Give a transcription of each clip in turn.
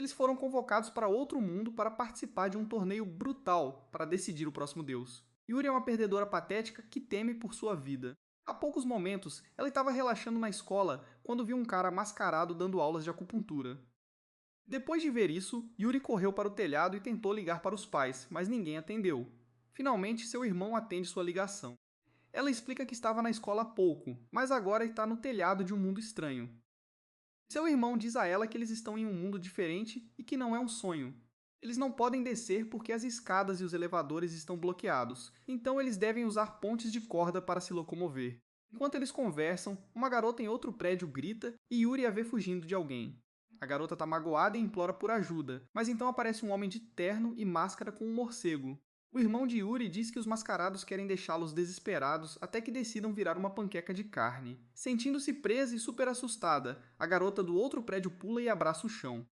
Eles foram convocados para outro mundo para participar de um torneio brutal para decidir o próximo deus. Yuri é uma perdedora patética que teme por sua vida. Há poucos momentos, ela estava relaxando na escola quando viu um cara mascarado dando aulas de acupuntura. Depois de ver isso, Yuri correu para o telhado e tentou ligar para os pais, mas ninguém atendeu. Finalmente, seu irmão atende sua ligação. Ela explica que estava na escola há pouco, mas agora está no telhado de um mundo estranho. Seu irmão diz a ela que eles estão em um mundo diferente e que não é um sonho. Eles não podem descer porque as escadas e os elevadores estão bloqueados, então eles devem usar pontes de corda para se locomover. Enquanto eles conversam, uma garota em outro prédio grita e Yuri a vê fugindo de alguém. A garota está magoada e implora por ajuda, mas então aparece um homem de terno e máscara com um morcego. O irmão de Yuri diz que os mascarados querem deixá-los desesperados até que decidam virar uma panqueca de carne. Sentindo-se presa e super assustada, a garota do outro prédio pula e abraça o chão.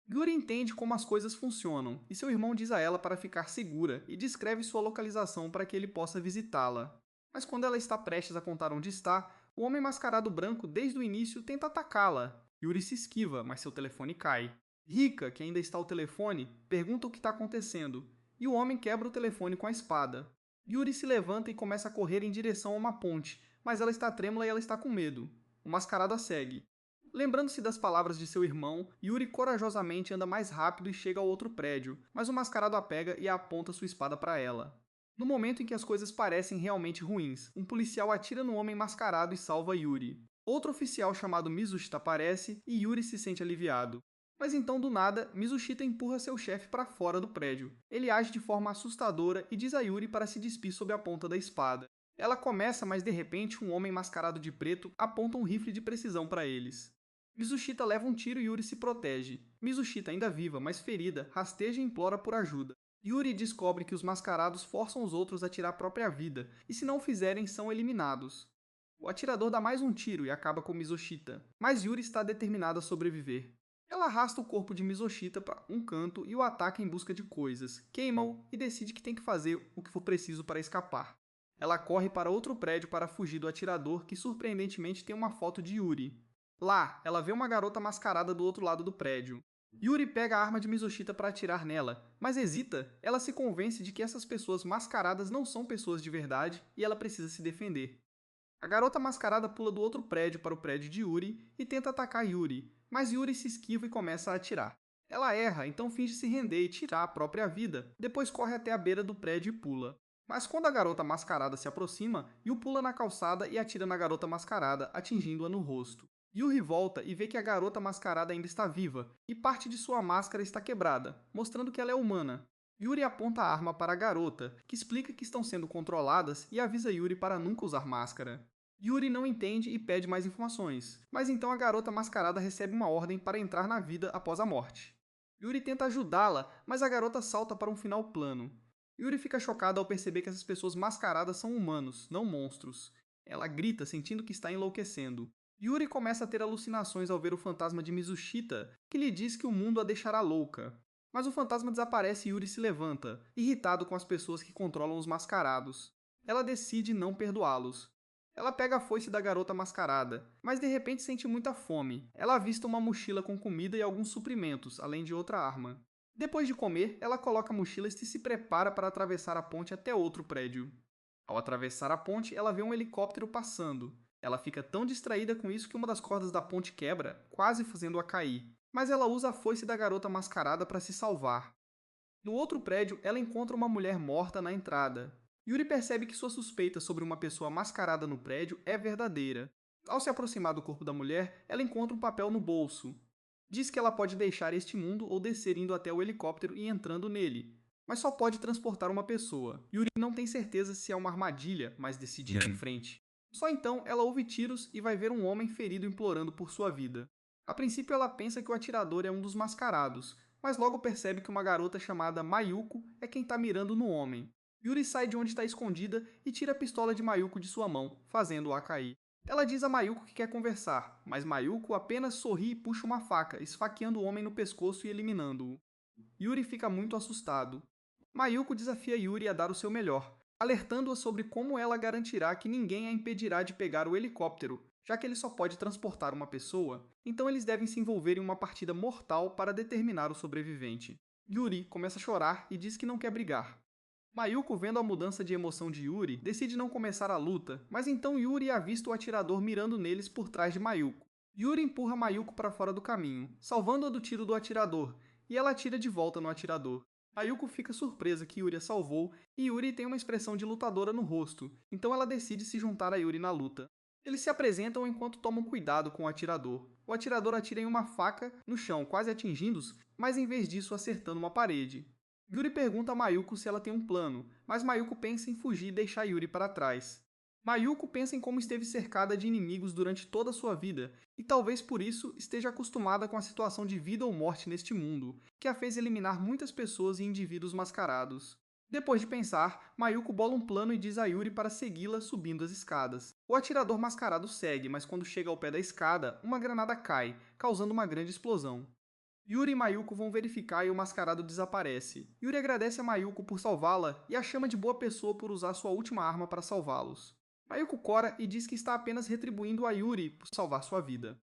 Yuri entende como as coisas funcionam, e seu irmão diz a ela para ficar segura e descreve sua localização para que ele possa visitá-la. Mas quando ela está prestes a contar onde está, o homem mascarado branco desde o início tenta atacá-la. Yuri se esquiva, mas seu telefone cai. Rika, que ainda está ao telefone, pergunta o que está acontecendo, e o homem quebra o telefone com a espada. Yuri se levanta e começa a correr em direção a uma ponte, mas ela está trêmula e ela está com medo. O mascarado a segue. Lembrando-se das palavras de seu irmão, Yuri corajosamente anda mais rápido e chega ao outro prédio, mas o mascarado a pega e aponta sua espada para ela. No momento em que as coisas parecem realmente ruins, um policial atira no homem mascarado e salva Yuri. Outro oficial chamado Mizushita aparece e Yuri se sente aliviado. Mas então, do nada, Mizushita empurra seu chefe para fora do prédio. Ele age de forma assustadora e diz a Yuri para se despir sob a ponta da espada. Ela começa, mas de repente um homem mascarado de preto aponta um rifle de precisão para eles. Mizushita leva um tiro e Yuri se protege. Mizushita, ainda viva, mas ferida, rasteja e implora por ajuda. Yuri descobre que os mascarados forçam os outros a tirar a própria vida, e se não o fizerem, são eliminados. O atirador dá mais um tiro e acaba com Mizushita, mas Yuri está determinada a sobreviver. Ela arrasta o corpo de Mizushita para um canto e o ataca em busca de coisas, queima-o e decide que tem que fazer o que for preciso para escapar. Ela corre para outro prédio para fugir do atirador que surpreendentemente tem uma foto de Yuri. Lá, ela vê uma garota mascarada do outro lado do prédio. Yuri pega a arma de Mizushita para atirar nela, mas hesita. Ela se convence de que essas pessoas mascaradas não são pessoas de verdade e ela precisa se defender. A garota mascarada pula do outro prédio para o prédio de Yuri e tenta atacar Yuri, mas Yuri se esquiva e começa a atirar. Ela erra, então finge se render e tirar a própria vida, depois corre até a beira do prédio e pula. Mas quando a garota mascarada se aproxima, Yu pula na calçada e atira na garota mascarada, atingindo-a no rosto. Yuri volta e vê que a garota mascarada ainda está viva, e parte de sua máscara está quebrada, mostrando que ela é humana. Yuri aponta a arma para a garota, que explica que estão sendo controladas e avisa Yuri para nunca usar máscara. Yuri não entende e pede mais informações, mas então a garota mascarada recebe uma ordem para entrar na vida após a morte. Yuri tenta ajudá-la, mas a garota salta para um final plano. Yuri fica chocada ao perceber que essas pessoas mascaradas são humanos, não monstros. Ela grita, sentindo que está enlouquecendo. Yuri começa a ter alucinações ao ver o fantasma de Mizushita, que lhe diz que o mundo a deixará louca. Mas o fantasma desaparece e Yuri se levanta, irritado com as pessoas que controlam os mascarados. Ela decide não perdoá-los. Ela pega a foice da garota mascarada, mas de repente sente muita fome. Ela avista uma mochila com comida e alguns suprimentos, além de outra arma. Depois de comer, ela coloca a mochila e se prepara para atravessar a ponte até outro prédio. Ao atravessar a ponte, ela vê um helicóptero passando. Ela fica tão distraída com isso que uma das cordas da ponte quebra, quase fazendo-a cair. Mas ela usa a foice da garota mascarada para se salvar. No outro prédio, ela encontra uma mulher morta na entrada. Yuri percebe que sua suspeita sobre uma pessoa mascarada no prédio é verdadeira. Ao se aproximar do corpo da mulher, ela encontra um papel no bolso. Diz que ela pode deixar este mundo ou descer indo até o helicóptero e entrando nele, mas só pode transportar uma pessoa. Yuri não tem certeza se é uma armadilha, mas decide ir em frente. Só então ela ouve tiros e vai ver um homem ferido implorando por sua vida. A princípio ela pensa que o atirador é um dos mascarados, mas logo percebe que uma garota chamada Mayuko é quem está mirando no homem. Yuri sai de onde está escondida e tira a pistola de Mayuko de sua mão, fazendo-a cair. Ela diz a Mayuko que quer conversar, mas Mayuko apenas sorri e puxa uma faca, esfaqueando o homem no pescoço e eliminando-o. Yuri fica muito assustado. Mayuko desafia Yuri a dar o seu melhor, alertando-a sobre como ela garantirá que ninguém a impedirá de pegar o helicóptero, Já que ele só pode transportar uma pessoa, então eles devem se envolver em uma partida mortal para determinar o sobrevivente. Yuri começa a chorar e diz que não quer brigar. Mayuko, vendo a mudança de emoção de Yuri, decide não começar a luta, mas então Yuri avista o atirador mirando neles por trás de Mayuko. Yuri empurra Mayuko para fora do caminho, salvando-a do tiro do atirador, e ela atira de volta no atirador. Mayuko fica surpresa que Yuri a salvou, e Yuri tem uma expressão de lutadora no rosto, então ela decide se juntar a Yuri na luta. Eles se apresentam enquanto tomam cuidado com o atirador. O atirador atira em uma faca no chão, quase atingindo-os, mas em vez disso acertando uma parede. Yuri pergunta a Mayuko se ela tem um plano, mas Mayuko pensa em fugir e deixar Yuri para trás. Mayuko pensa em como esteve cercada de inimigos durante toda a sua vida, e talvez por isso esteja acostumada com a situação de vida ou morte neste mundo, que a fez eliminar muitas pessoas e indivíduos mascarados. Depois de pensar, Mayuko bola um plano e diz a Yuri para segui-la subindo as escadas. O atirador mascarado segue, mas quando chega ao pé da escada, uma granada cai, causando uma grande explosão. Yuri e Mayuko vão verificar e o mascarado desaparece. Yuri agradece a Mayuko por salvá-la e a chama de boa pessoa por usar sua última arma para salvá-los. Mayuko cora e diz que está apenas retribuindo a Yuri por salvar sua vida.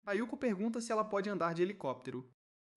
Mayuko pergunta se ela pode andar de helicóptero.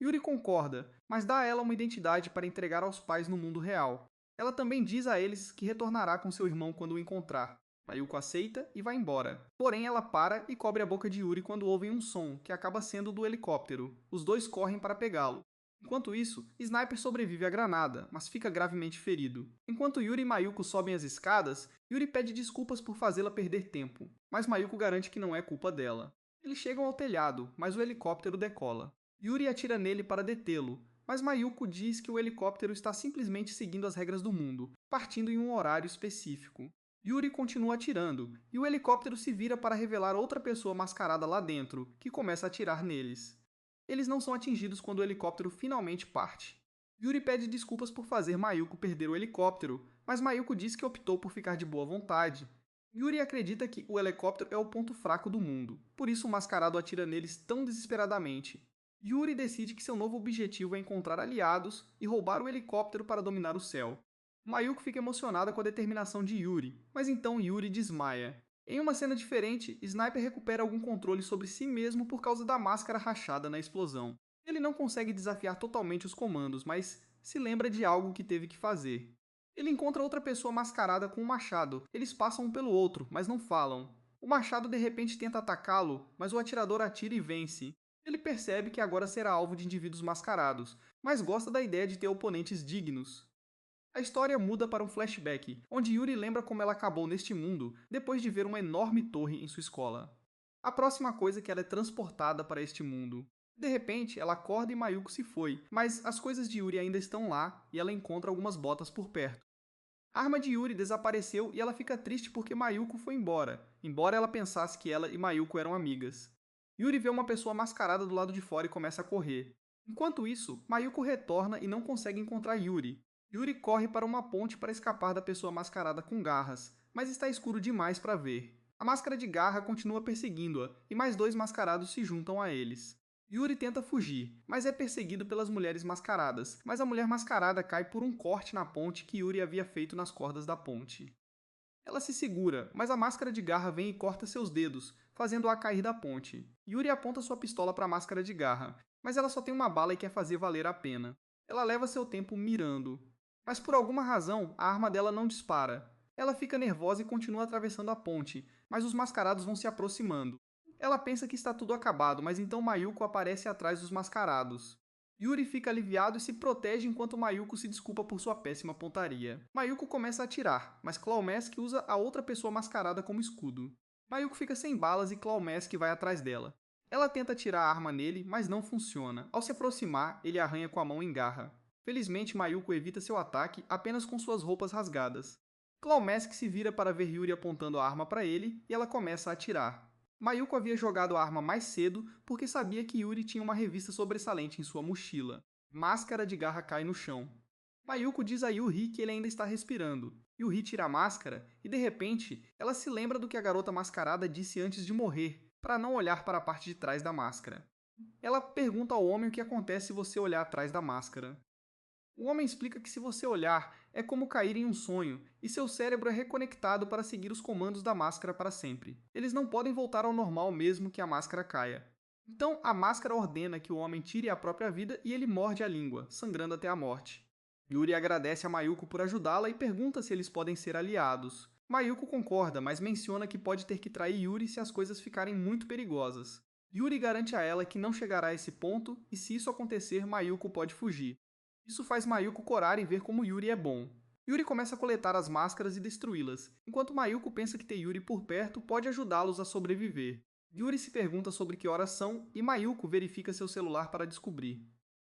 Yuri concorda, mas dá a ela uma identidade para entregar aos pais no mundo real. Ela também diz a eles que retornará com seu irmão quando o encontrar. Mayuko aceita e vai embora. Porém, ela para e cobre a boca de Yuri quando ouvem um som, que acaba sendo do helicóptero. Os dois correm para pegá-lo. Enquanto isso, Sniper sobrevive à granada, mas fica gravemente ferido. Enquanto Yuri e Mayuko sobem as escadas, Yuri pede desculpas por fazê-la perder tempo, mas Mayuko garante que não é culpa dela. Eles chegam ao telhado, mas o helicóptero decola. Yuri atira nele para detê-lo, mas Mayuko diz que o helicóptero está simplesmente seguindo as regras do mundo, partindo em um horário específico. Yuri continua atirando, e o helicóptero se vira para revelar outra pessoa mascarada lá dentro, que começa a atirar neles. Eles não são atingidos quando o helicóptero finalmente parte. Yuri pede desculpas por fazer Mayuko perder o helicóptero, mas Mayuko diz que optou por ficar de boa vontade. Yuri acredita que o helicóptero é o ponto fraco do mundo, por isso o mascarado atira neles tão desesperadamente. Yuri decide que seu novo objetivo é encontrar aliados e roubar o helicóptero para dominar o céu. Mayuko fica emocionada com a determinação de Yuri, mas então Yuri desmaia. Em uma cena diferente, Sniper recupera algum controle sobre si mesmo por causa da máscara rachada na explosão. Ele não consegue desafiar totalmente os comandos, mas se lembra de algo que teve que fazer. Ele encontra outra pessoa mascarada com um machado. Eles passam um pelo outro, mas não falam. O machado de repente tenta atacá-lo, mas o atirador atira e vence. Ele percebe que agora será alvo de indivíduos mascarados, mas gosta da ideia de ter oponentes dignos. A história muda para um flashback, onde Yuri lembra como ela acabou neste mundo depois de ver uma enorme torre em sua escola. A próxima coisa é que ela é transportada para este mundo. De repente, ela acorda e Mayuko se foi, mas as coisas de Yuri ainda estão lá e ela encontra algumas botas por perto. A arma de Yuri desapareceu e ela fica triste porque Mayuko foi embora ela pensasse que ela e Mayuko eram amigas. Yuri vê uma pessoa mascarada do lado de fora e começa a correr. Enquanto isso, Mayuko retorna e não consegue encontrar Yuri. Yuri corre para uma ponte para escapar da pessoa mascarada com garras, mas está escuro demais para ver. A máscara de garra continua perseguindo-a e mais dois mascarados se juntam a eles. Yuri tenta fugir, mas é perseguido pelas mulheres mascaradas, mas a mulher mascarada cai por um corte na ponte que Yuri havia feito nas cordas da ponte. Ela se segura, mas a máscara de garra vem e corta seus dedos, fazendo-a cair da ponte. Yuri aponta sua pistola para a máscara de garra, mas ela só tem uma bala e quer fazer valer a pena. Ela leva seu tempo mirando, mas por alguma razão a arma dela não dispara. Ela fica nervosa e continua atravessando a ponte, mas os mascarados vão se aproximando. Ela pensa que está tudo acabado, mas então Mayuko aparece atrás dos mascarados. Yuri fica aliviado e se protege enquanto Mayuko se desculpa por sua péssima pontaria. Mayuko começa a atirar, mas Clawmask usa a outra pessoa mascarada como escudo. Mayuko fica sem balas e Clawmask vai atrás dela. Ela tenta atirar a arma nele, mas não funciona. Ao se aproximar, ele arranha com a mão em garra. Felizmente, Mayuko evita seu ataque apenas com suas roupas rasgadas. Clawmask se vira para ver Yuri apontando a arma para ele e ela começa a atirar. Mayuko havia jogado a arma mais cedo porque sabia que Yuri tinha uma revista sobressalente em sua mochila. Máscara de garra cai no chão. Mayuko diz a Yuri que ele ainda está respirando. Yuri tira a máscara e, de repente, ela se lembra do que a garota mascarada disse antes de morrer, para não olhar para a parte de trás da máscara. Ela pergunta ao homem o que acontece se você olhar atrás da máscara. O homem explica que se você olhar, é como cair em um sonho, e seu cérebro é reconectado para seguir os comandos da máscara para sempre. Eles não podem voltar ao normal mesmo que a máscara caia. Então, a máscara ordena que o homem tire a própria vida e ele morde a língua, sangrando até a morte. Yuri agradece a Mayuko por ajudá-la e pergunta se eles podem ser aliados. Mayuko concorda, mas menciona que pode ter que trair Yuri se as coisas ficarem muito perigosas. Yuri garante a ela que não chegará a esse ponto e se isso acontecer, Mayuko pode fugir. Isso faz Mayuko corar e ver como Yuri é bom. Yuri começa a coletar as máscaras e destruí-las, enquanto Mayuko pensa que ter Yuri por perto pode ajudá-los a sobreviver. Yuri se pergunta sobre que horas são e Mayuko verifica seu celular para descobrir.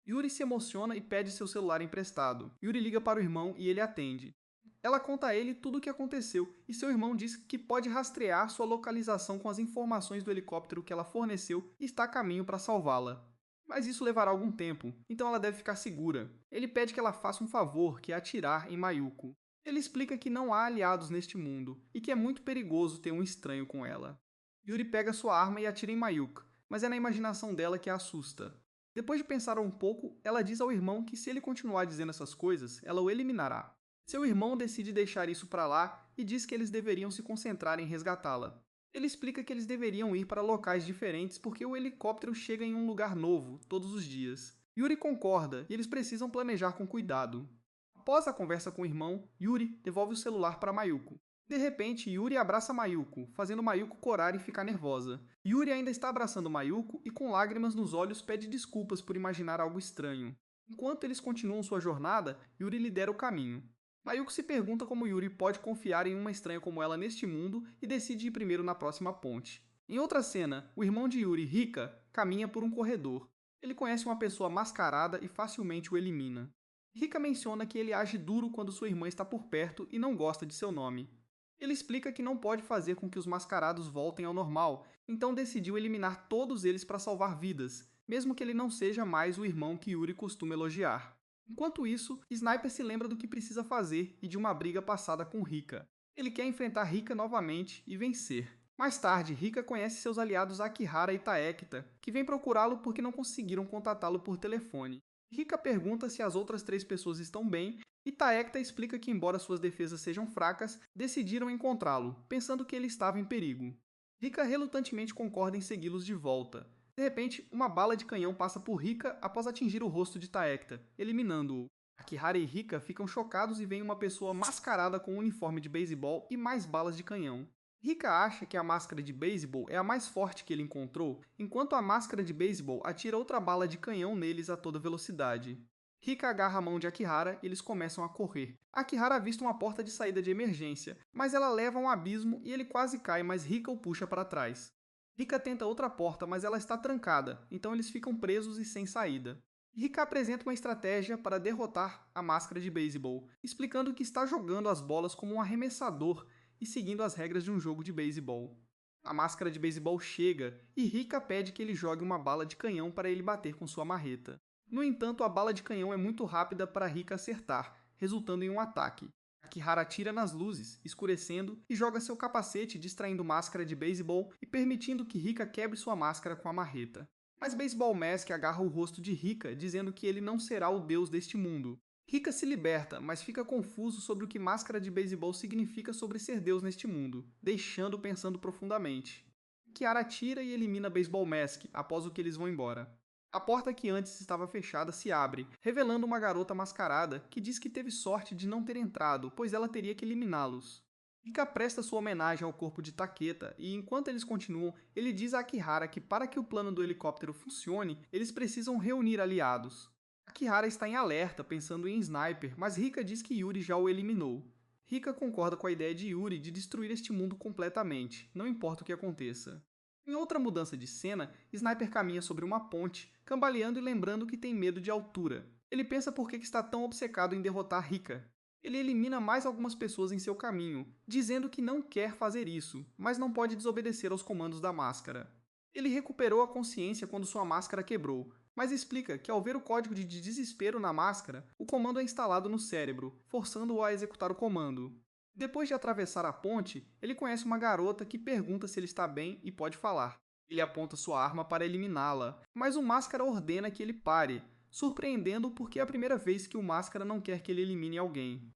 Yuri se emociona e pede seu celular emprestado. Yuri liga para o irmão e ele atende. Ela conta a ele tudo o que aconteceu e seu irmão diz que pode rastrear sua localização com as informações do helicóptero que ela forneceu e está a caminho para salvá-la. Mas isso levará algum tempo, então ela deve ficar segura. Ele pede que ela faça um favor, que é atirar em Mayuko. Ele explica que não há aliados neste mundo e que é muito perigoso ter um estranho com ela. Yuri pega sua arma e atira em Mayuko, mas é na imaginação dela que a assusta. Depois de pensar um pouco, ela diz ao irmão que se ele continuar dizendo essas coisas, ela o eliminará. Seu irmão decide deixar isso para lá e diz que eles deveriam se concentrar em resgatá-la. Ele explica que eles deveriam ir para locais diferentes porque o helicóptero chega em um lugar novo todos os dias. Yuri concorda e eles precisam planejar com cuidado. Após a conversa com o irmão, Yuri devolve o celular para Mayuko. De repente, Yuri abraça Mayuko, fazendo Mayuko corar e ficar nervosa. Yuri ainda está abraçando Mayuko e com lágrimas nos olhos pede desculpas por imaginar algo estranho. Enquanto eles continuam sua jornada, Yuri lidera o caminho. Mayuko se pergunta como Yuri pode confiar em uma estranha como ela neste mundo e decide ir primeiro na próxima ponte. Em outra cena, o irmão de Yuri, Rika, caminha por um corredor. Ele conhece uma pessoa mascarada e facilmente o elimina. Rika menciona que ele age duro quando sua irmã está por perto e não gosta de seu nome. Ele explica que não pode fazer com que os mascarados voltem ao normal, então decidiu eliminar todos eles para salvar vidas, mesmo que ele não seja mais o irmão que Yuri costuma elogiar. Enquanto isso, Sniper se lembra do que precisa fazer e de uma briga passada com Rika. Ele quer enfrentar Rika novamente e vencer. Mais tarde, Rika conhece seus aliados Akihara e Taekta, que vêm procurá-lo porque não conseguiram contatá-lo por telefone. Rika pergunta se as outras 3 pessoas estão bem e Taekta explica que, embora suas defesas sejam fracas, decidiram encontrá-lo, pensando que ele estava em perigo. Rika relutantemente concorda em segui-los de volta. De repente, uma bala de canhão passa por Rika após atingir o rosto de Taekta, eliminando-o. Akihara e Rika ficam chocados e veem uma pessoa mascarada com um uniforme de beisebol e mais balas de canhão. Rika acha que a máscara de beisebol é a mais forte que ele encontrou, enquanto a máscara de beisebol atira outra bala de canhão neles a toda velocidade. Rika agarra a mão de Akihara e eles começam a correr. Akihara avista uma porta de saída de emergência, mas ela leva a um abismo e ele quase cai, mas Rika o puxa para trás. Rika tenta outra porta, mas ela está trancada, então eles ficam presos e sem saída. Rika apresenta uma estratégia para derrotar a máscara de beisebol, explicando que está jogando as bolas como um arremessador e seguindo as regras de um jogo de beisebol. A máscara de beisebol chega e Rika pede que ele jogue uma bala de canhão para ele bater com sua marreta. No entanto, a bala de canhão é muito rápida para Rika acertar, resultando em um ataque. Akihara atira nas luzes, escurecendo, e joga seu capacete distraindo máscara de beisebol e permitindo que Rika quebre sua máscara com a marreta. Mas Baseball Mask agarra o rosto de Rika, dizendo que ele não será o deus deste mundo. Rika se liberta, mas fica confuso sobre o que máscara de beisebol significa sobre ser deus neste mundo, deixando-o pensando profundamente. Kiara atira e elimina Baseball Mask após o que eles vão embora. A porta que antes estava fechada se abre, revelando uma garota mascarada que diz que teve sorte de não ter entrado, pois ela teria que eliminá-los. Rika presta sua homenagem ao corpo de Taketa e, enquanto eles continuam, ele diz a Akihara que para que o plano do helicóptero funcione, eles precisam reunir aliados. Akihara está em alerta, pensando em Sniper, mas Rika diz que Yuri já o eliminou. Rika concorda com a ideia de Yuri de destruir este mundo completamente, não importa o que aconteça. Em outra mudança de cena, Sniper caminha sobre uma ponte, cambaleando e lembrando que tem medo de altura. Ele pensa por que está tão obcecado em derrotar Rika. Ele elimina mais algumas pessoas em seu caminho, dizendo que não quer fazer isso, mas não pode desobedecer aos comandos da máscara. Ele recuperou a consciência quando sua máscara quebrou, mas explica que ao ver o código de desespero na máscara, o comando é instalado no cérebro, forçando-o a executar o comando. Depois de atravessar a ponte, ele conhece uma garota que pergunta se ele está bem e pode falar. Ele aponta sua arma para eliminá-la, mas o Máscara ordena que ele pare. surpreendendo porque é a primeira vez que o Máscara não quer que ele elimine alguém.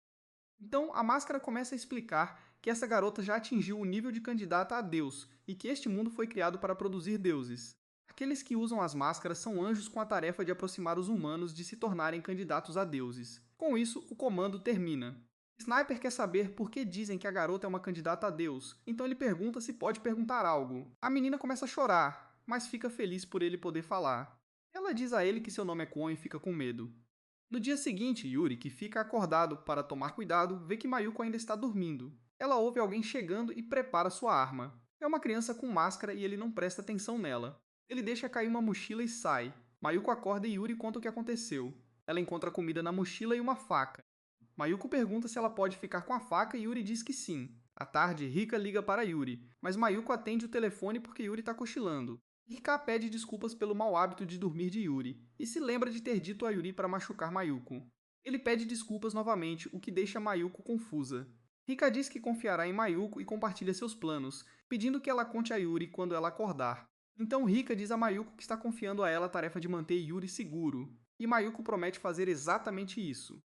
Então, a Máscara começa a explicar que essa garota já atingiu o nível de candidata a Deus e que este mundo foi criado para produzir deuses. Aqueles que usam as máscaras são anjos com a tarefa de aproximar os humanos de se tornarem candidatos a deuses. Com isso, o comando termina. Sniper quer saber por que dizem que a garota é uma candidata a Deus, então ele pergunta se pode perguntar algo. A menina começa a chorar, mas fica feliz por ele poder falar. Ela diz a ele que seu nome é Kwon e fica com medo. No dia seguinte, Yuri, que fica acordado para tomar cuidado, vê que Mayuko ainda está dormindo. Ela ouve alguém chegando e prepara sua arma. É uma criança com máscara e ele não presta atenção nela. Ele deixa cair uma mochila e sai. Mayuko acorda e Yuri conta o que aconteceu. Ela encontra comida na mochila e uma faca. Mayuko pergunta se ela pode ficar com a faca e Yuri diz que sim. À tarde, Rika liga para Yuri, mas Mayuko atende o telefone porque Yuri está cochilando. Rika pede desculpas pelo mau hábito de dormir de Yuri, e se lembra de ter dito a Yuri para machucar Mayuko. Ele pede desculpas novamente, o que deixa Mayuko confusa. Rika diz que confiará em Mayuko e compartilha seus planos, pedindo que ela conte a Yuri quando ela acordar. Então Rika diz a Mayuko que está confiando a ela a tarefa de manter Yuri seguro, e Mayuko promete fazer exatamente isso.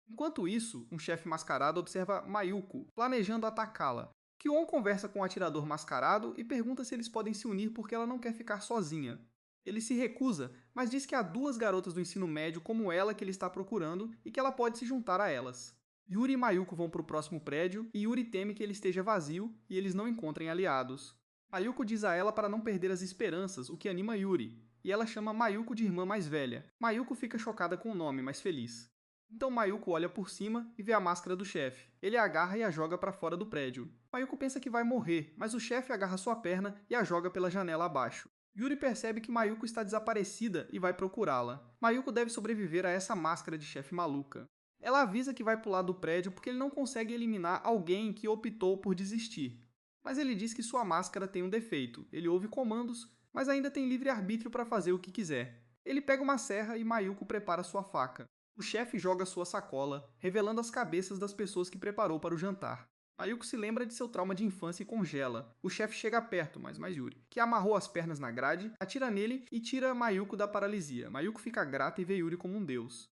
Enquanto isso, um chefe mascarado observa Mayuko, planejando atacá-la. Kwon conversa com o atirador mascarado e pergunta se eles podem se unir porque ela não quer ficar sozinha. Ele se recusa, mas diz que há duas garotas do ensino médio como ela que ele está procurando e que ela pode se juntar a elas. Yuri e Mayuko vão para o próximo prédio e Yuri teme que ele esteja vazio e eles não encontrem aliados. Mayuko diz a ela para não perder as esperanças, o que anima Yuri, e ela chama Mayuko de irmã mais velha. Mayuko fica chocada com o nome, mas feliz. Então Mayuko olha por cima e vê a máscara do chefe. Ele a agarra e a joga para fora do prédio. Mayuko pensa que vai morrer, mas o chefe agarra sua perna e a joga pela janela abaixo. Yuri percebe que Mayuko está desaparecida e vai procurá-la. Mayuko deve sobreviver a essa máscara de chefe maluca. Ela avisa que vai pular do prédio porque ele não consegue eliminar alguém que optou por desistir. Mas ele diz que sua máscara tem um defeito. Ele ouve comandos, mas ainda tem livre-arbítrio para fazer o que quiser. Ele pega uma serra e Mayuko prepara sua faca. O chefe joga sua sacola, revelando as cabeças das pessoas que preparou para o jantar. Mayuko se lembra de seu trauma de infância e congela. O chefe chega perto, mas mais Yuri, que amarrou as pernas na grade, atira nele e tira Mayuko da paralisia. Mayuko fica grata e vê Yuri como um deus.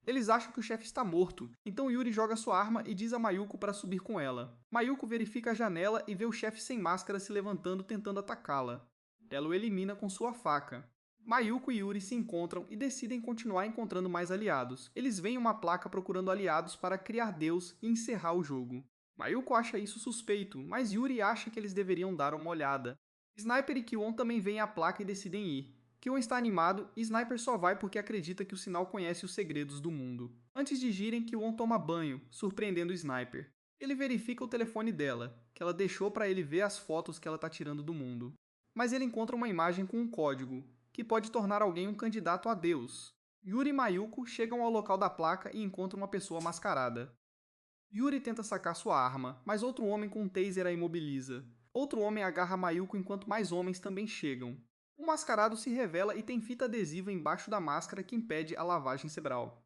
Eles acham que o chefe está morto, então Yuri joga sua arma e diz a Mayuko para subir com ela. Mayuko verifica a janela e vê o chefe sem máscara se levantando tentando atacá-la. Ela o elimina com sua faca. Mayuko e Yuri se encontram e decidem continuar encontrando mais aliados. Eles veem uma placa procurando aliados para criar Deus e encerrar o jogo. Mayuko acha isso suspeito, mas Yuri acha que eles deveriam dar uma olhada. Sniper e Kwon também veem a placa e decidem ir. Kwon está animado e Sniper só vai porque acredita que o sinal conhece os segredos do mundo. Antes de irem, Kwon toma banho, surpreendendo Sniper. Ele verifica o telefone dela, que ela deixou para ele ver as fotos que ela está tirando do mundo. Mas ele encontra uma imagem com um código, que pode tornar alguém um candidato a Deus. Yuri e Mayuko chegam ao local da placa e encontram uma pessoa mascarada. Yuri tenta sacar sua arma, mas outro homem com um taser a imobiliza. Outro homem agarra Mayuko enquanto mais homens também chegam. O mascarado se revela e tem fita adesiva embaixo da máscara que impede a lavagem cerebral.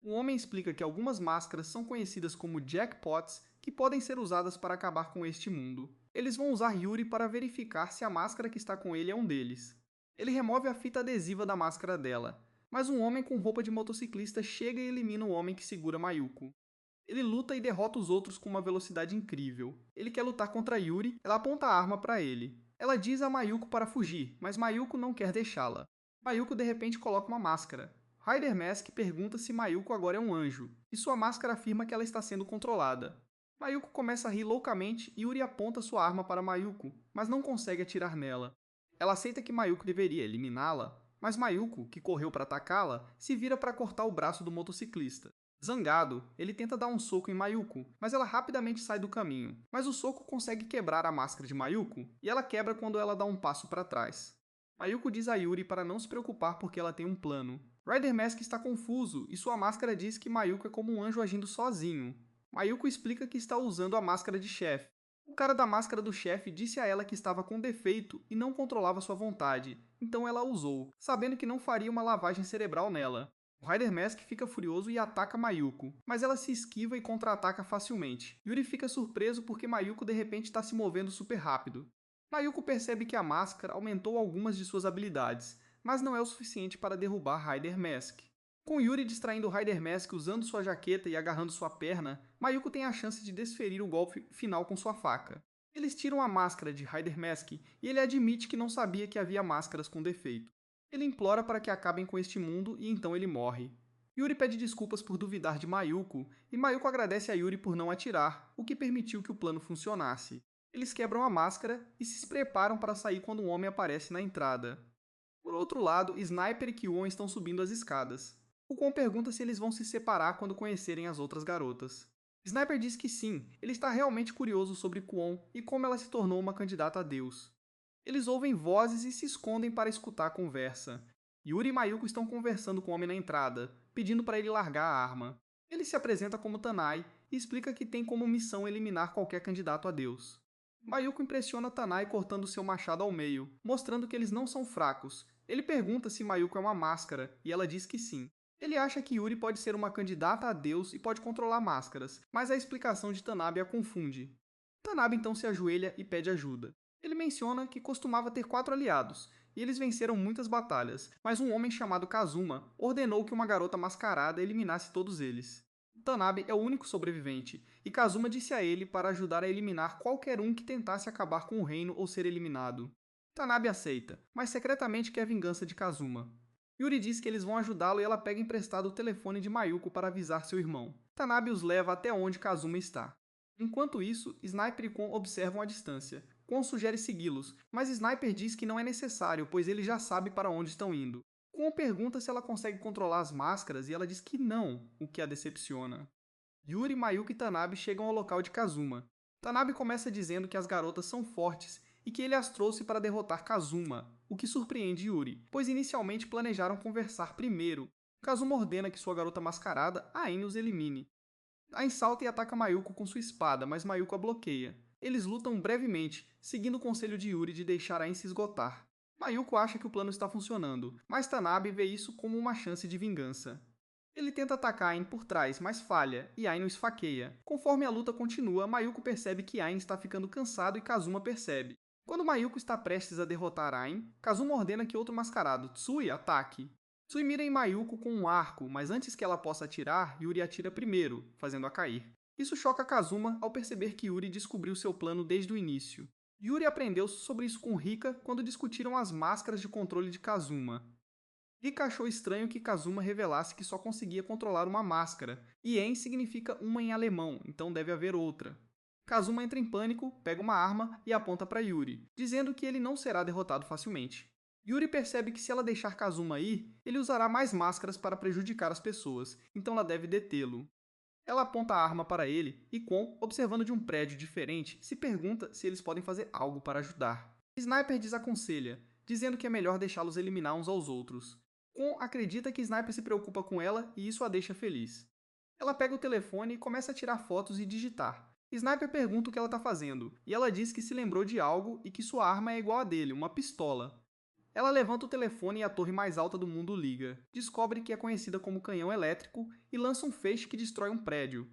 O homem explica que algumas máscaras são conhecidas como jackpots que podem ser usadas para acabar com este mundo. Eles vão usar Yuri para verificar se a máscara que está com ele é um deles. Ele remove a fita adesiva da máscara dela, mas um homem com roupa de motociclista chega e elimina o homem que segura Mayuko. Ele luta e derrota os outros com uma velocidade incrível. Ele quer lutar contra Yuri, ela aponta a arma para ele. Ela diz a Mayuko para fugir, mas Mayuko não quer deixá-la. Mayuko de repente coloca uma máscara. Rider Mask pergunta se Mayuko agora é um anjo, e sua máscara afirma que ela está sendo controlada. Mayuko começa a rir loucamente e Yuri aponta sua arma para Mayuko, mas não consegue atirar nela. Ela aceita que Mayuko deveria eliminá-la, mas Mayuko, que correu para atacá-la, se vira para cortar o braço do motociclista. Zangado, ele tenta dar um soco em Mayuko, mas ela rapidamente sai do caminho. Mas o soco consegue quebrar a máscara de Mayuko, e ela quebra quando ela dá um passo para trás. Mayuko diz a Yuri para não se preocupar porque ela tem um plano. Rider Mask está confuso, e sua máscara diz que Mayuko é como um anjo agindo sozinho. Mayuko explica que está usando a máscara de chefe. O cara da máscara do chefe disse a ela que estava com defeito e não controlava sua vontade, então ela a usou, sabendo que não faria uma lavagem cerebral nela. O Rider Mask fica furioso e ataca Mayuko, mas ela se esquiva e contra-ataca facilmente. Yuri fica surpreso porque Mayuko de repente está se movendo super rápido. Mayuko percebe que a máscara aumentou algumas de suas habilidades, mas não é o suficiente para derrubar Rider Mask. Com Yuri distraindo Rider Mask usando sua jaqueta e agarrando sua perna, Mayuko tem a chance de desferir o golpe final com sua faca. Eles tiram a máscara de Rider Mask e ele admite que não sabia que havia máscaras com defeito. Ele implora para que acabem com este mundo e então ele morre. Yuri pede desculpas por duvidar de Mayuko, e Mayuko agradece a Yuri por não atirar, o que permitiu que o plano funcionasse. Eles quebram a máscara e se preparam para sair quando um homem aparece na entrada. Por outro lado, Sniper e Kwon estão subindo as escadas. O Kwon pergunta se eles vão se separar quando conhecerem as outras garotas. Sniper diz que sim, ele está realmente curioso sobre Kwon e como ela se tornou uma candidata a Deus. Eles ouvem vozes e se escondem para escutar a conversa. Yuri e Mayuko estão conversando com o homem na entrada, pedindo para ele largar a arma. Ele se apresenta como Tanai e explica que tem como missão eliminar qualquer candidato a Deus. Mayuko impressiona Tanai cortando seu machado ao meio, mostrando que eles não são fracos. Ele pergunta se Mayuko é uma máscara, e ela diz que sim. Ele acha que Yuri pode ser uma candidata a Deus e pode controlar máscaras, mas a explicação de Tanabe a confunde. Tanabe então se ajoelha e pede ajuda. Ele menciona que costumava ter 4 aliados, e eles venceram muitas batalhas, mas um homem chamado Kazuma ordenou que uma garota mascarada eliminasse todos eles. Tanabe é o único sobrevivente, e Kazuma disse a ele para ajudar a eliminar qualquer um que tentasse acabar com o reino ou ser eliminado. Tanabe aceita, mas secretamente quer vingança de Kazuma. Yuri diz que eles vão ajudá-lo e ela pega emprestado o telefone de Mayuko para avisar seu irmão. Tanabe os leva até onde Kazuma está. Enquanto isso, Sniper e Kwon observam à distância. Kwon sugere segui-los, mas Sniper diz que não é necessário, pois ele já sabe para onde estão indo. Kwon pergunta se ela consegue controlar as máscaras e ela diz que não, o que a decepciona. Yuri, Mayuko e Tanabe chegam ao local de Kazuma. Tanabe começa dizendo que as garotas são fortes e que ele as trouxe para derrotar Kazuma, o que surpreende Yuri, pois inicialmente planejaram conversar primeiro. Kazuma ordena que sua garota mascarada, Ain, os elimine. Ain salta e ataca Mayuko com sua espada, mas Mayuko a bloqueia. Eles lutam brevemente, seguindo o conselho de Yuri de deixar Ain se esgotar. Mayuko acha que o plano está funcionando, mas Tanabe vê isso como uma chance de vingança. Ele tenta atacar Ain por trás, mas falha, e Ain o esfaqueia. Conforme a luta continua, Mayuko percebe que Ain está ficando cansado e Kazuma percebe. Quando Mayuko está prestes a derrotar Ain, Kazuma ordena que outro mascarado, Tsui, ataque. Tsui mira em Mayuko com um arco, mas antes que ela possa atirar, Yuri atira primeiro, fazendo-a cair. Isso choca Kazuma ao perceber que Yuri descobriu seu plano desde o início. Yuri aprendeu sobre isso com Rika quando discutiram as máscaras de controle de Kazuma. Rika achou estranho que Kazuma revelasse que só conseguia controlar uma máscara, e En significa uma em alemão, então deve haver outra. Kazuma entra em pânico, pega uma arma e aponta para Yuri, dizendo que ele não será derrotado facilmente. Yuri percebe que se ela deixar Kazuma ir, ele usará mais máscaras para prejudicar as pessoas, então ela deve detê-lo. Ela aponta a arma para ele e Kwon, observando de um prédio diferente, se pergunta se eles podem fazer algo para ajudar. Sniper desaconselha, dizendo que é melhor deixá-los eliminar uns aos outros. Kwon acredita que Sniper se preocupa com ela e isso a deixa feliz. Ela pega o telefone e começa a tirar fotos e digitar. Sniper pergunta o que ela está fazendo, e ela diz que se lembrou de algo e que sua arma é igual a dele, uma pistola. Ela levanta o telefone e a torre mais alta do mundo liga. Descobre que é conhecida como canhão elétrico e lança um feixe que destrói um prédio.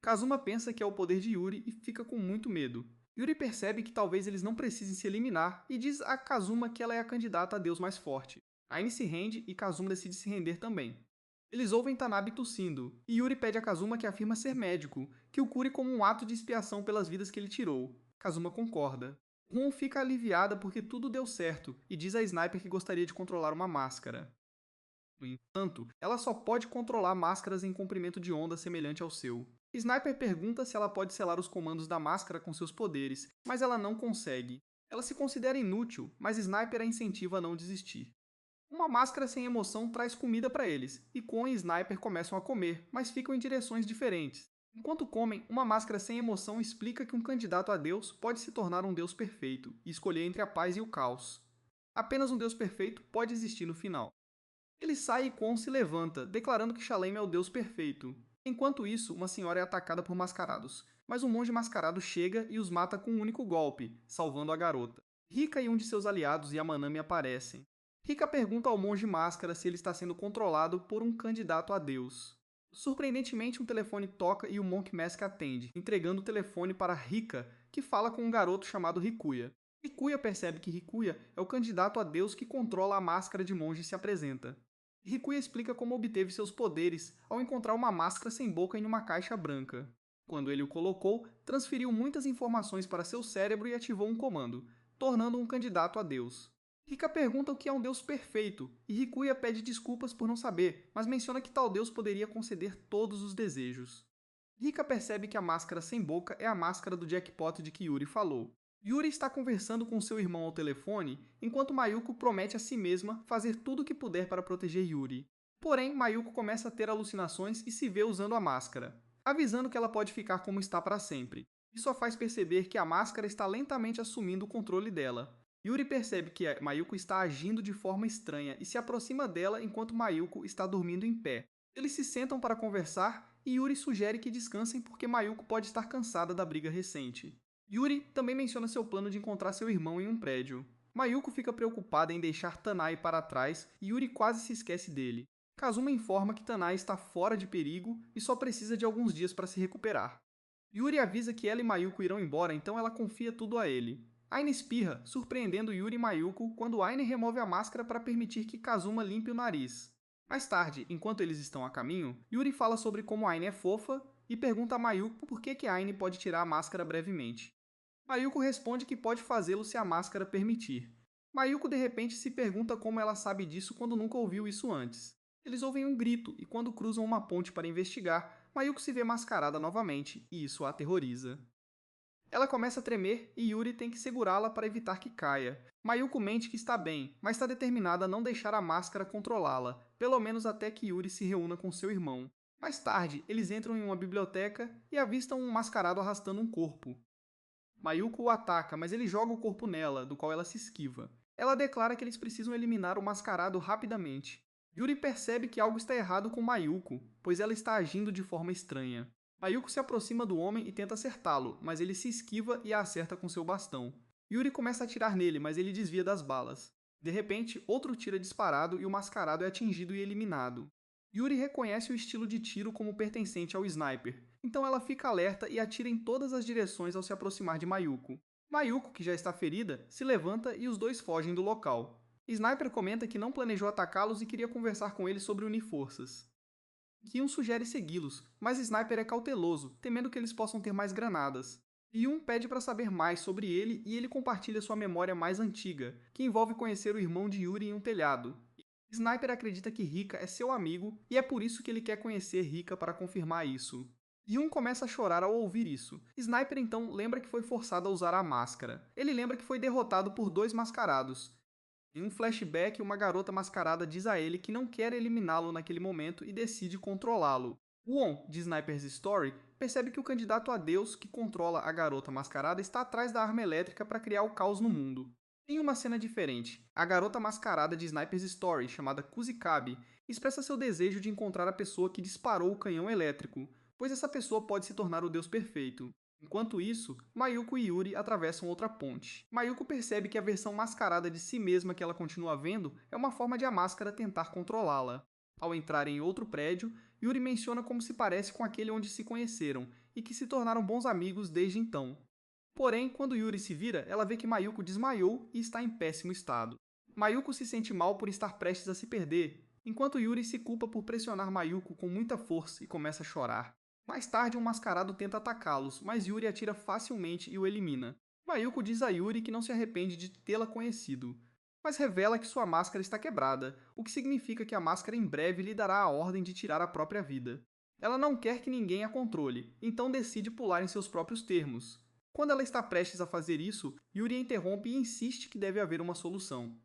Kazuma pensa que é o poder de Yuri e fica com muito medo. Yuri percebe que talvez eles não precisem se eliminar e diz a Kazuma que ela é a candidata a Deus mais forte. Aine se rende e Kazuma decide se render também. Eles ouvem Tanabe tossindo, e Yuri pede a Kazuma que afirma ser médico, que o cure como um ato de expiação pelas vidas que ele tirou. Kazuma concorda. Kwon fica aliviada porque tudo deu certo e diz a Sniper que gostaria de controlar uma máscara. No entanto, ela só pode controlar máscaras em comprimento de onda semelhante ao seu. Sniper pergunta se ela pode selar os comandos da máscara com seus poderes, mas ela não consegue. Ela se considera inútil, mas Sniper a incentiva a não desistir. Uma máscara sem emoção traz comida para eles, e Kwon e Sniper começam a comer, mas ficam em direções diferentes. Enquanto comem, uma máscara sem emoção explica que um candidato a Deus pode se tornar um Deus perfeito e escolher entre a paz e o caos. Apenas um Deus perfeito pode existir no final. Ele sai e Kwon se levanta, declarando que Shalem é o Deus perfeito. Enquanto isso, uma senhora é atacada por mascarados, mas um monge mascarado chega e os mata com um único golpe, salvando a garota. Rika e um de seus aliados, Yamanami, aparecem. Rika pergunta ao monge máscara se ele está sendo controlado por um candidato a Deus. Surpreendentemente, um telefone toca e o Monk Mask atende, entregando o telefone para Rika, que fala com um garoto chamado Rikuya. Rikuya percebe que Rikuya é o candidato a Deus que controla a máscara de monge e se apresenta. Rikuya explica como obteve seus poderes ao encontrar uma máscara sem boca em uma caixa branca. Quando ele o colocou, transferiu muitas informações para seu cérebro e ativou um comando, tornando-o um candidato a Deus. Rika pergunta o que é um Deus perfeito, e Rikuya pede desculpas por não saber, mas menciona que tal Deus poderia conceder todos os desejos. Rika percebe que a máscara sem boca é a máscara do jackpot de que Yuri falou. Yuri está conversando com seu irmão ao telefone, enquanto Mayuko promete a si mesma fazer tudo o que puder para proteger Yuri. Porém, Mayuko começa a ter alucinações e se vê usando a máscara, avisando que ela pode ficar como está para sempre. Isso a faz perceber que a máscara está lentamente assumindo o controle dela. Yuri percebe que Mayuko está agindo de forma estranha e se aproxima dela enquanto Mayuko está dormindo em pé. Eles se sentam para conversar e Yuri sugere que descansem porque Mayuko pode estar cansada da briga recente. Yuri também menciona seu plano de encontrar seu irmão em um prédio. Mayuko fica preocupada em deixar Tanai para trás e Yuri quase se esquece dele. Kazuma informa que Tanai está fora de perigo e só precisa de alguns dias para se recuperar. Yuri avisa que ela e Mayuko irão embora, então ela confia tudo a ele. Aine espirra, surpreendendo Yuri e Mayuko quando Aine remove a máscara para permitir que Kazuma limpe o nariz. Mais tarde, enquanto eles estão a caminho, Yuri fala sobre como Aine é fofa e pergunta a Mayuko por que Aine pode tirar a máscara brevemente. Mayuko responde que pode fazê-lo se a máscara permitir. Mayuko de repente se pergunta como ela sabe disso quando nunca ouviu isso antes. Eles ouvem um grito e quando cruzam uma ponte para investigar, Mayuko se vê mascarada novamente e isso a aterroriza. Ela começa a tremer e Yuri tem que segurá-la para evitar que caia. Mayuko mente que está bem, mas está determinada a não deixar a máscara controlá-la, pelo menos até que Yuri se reúna com seu irmão. Mais tarde, eles entram em uma biblioteca e avistam um mascarado arrastando um corpo. Mayuko o ataca, mas ele joga o corpo nela, do qual ela se esquiva. Ela declara que eles precisam eliminar o mascarado rapidamente. Yuri percebe que algo está errado com Mayuko, pois ela está agindo de forma estranha. Mayuko se aproxima do homem e tenta acertá-lo, mas ele se esquiva e a acerta com seu bastão. Yuri começa a atirar nele, mas ele desvia das balas. De repente, outro tiro é disparado e o mascarado é atingido e eliminado. Yuri reconhece o estilo de tiro como pertencente ao sniper, então ela fica alerta e atira em todas as direções ao se aproximar de Mayuko. Mayuko, que já está ferida, se levanta e os dois fogem do local. Sniper comenta que não planejou atacá-los e queria conversar com eles sobre unir forças. Kyun sugere segui-los, mas Sniper é cauteloso, temendo que eles possam ter mais granadas. Yun pede para saber mais sobre ele e ele compartilha sua memória mais antiga, que envolve conhecer o irmão de Yuri em um telhado. Sniper acredita que Rika é seu amigo e é por isso que ele quer conhecer Rika para confirmar isso. Yun começa a chorar ao ouvir isso. Sniper então lembra que foi forçado a usar a máscara. Ele lembra que foi derrotado por dois mascarados. Em um flashback, uma garota mascarada diz a ele que não quer eliminá-lo naquele momento e decide controlá-lo. Won, de Sniper's Story, percebe que o candidato a Deus que controla a garota mascarada está atrás da arma elétrica para criar o caos no mundo. Em uma cena diferente, a garota mascarada de Sniper's Story, chamada Kuzikabe, expressa seu desejo de encontrar a pessoa que disparou o canhão elétrico, pois essa pessoa pode se tornar o Deus perfeito. Enquanto isso, Mayuko e Yuri atravessam outra ponte. Mayuko percebe que a versão mascarada de si mesma que ela continua vendo é uma forma de a máscara tentar controlá-la. Ao entrar em outro prédio, Yuri menciona como se parece com aquele onde se conheceram e que se tornaram bons amigos desde então. Porém, quando Yuri se vira, ela vê que Mayuko desmaiou e está em péssimo estado. Mayuko se sente mal por estar prestes a se perder, enquanto Yuri se culpa por pressionar Mayuko com muita força e começa a chorar. Mais tarde, um mascarado tenta atacá-los, mas Yuri atira facilmente e o elimina. Mayuko diz a Yuri que não se arrepende de tê-la conhecido, mas revela que sua máscara está quebrada, o que significa que a máscara em breve lhe dará a ordem de tirar a própria vida. Ela não quer que ninguém a controle, então decide pular em seus próprios termos. Quando ela está prestes a fazer isso, Yuri a interrompe e insiste que deve haver uma solução.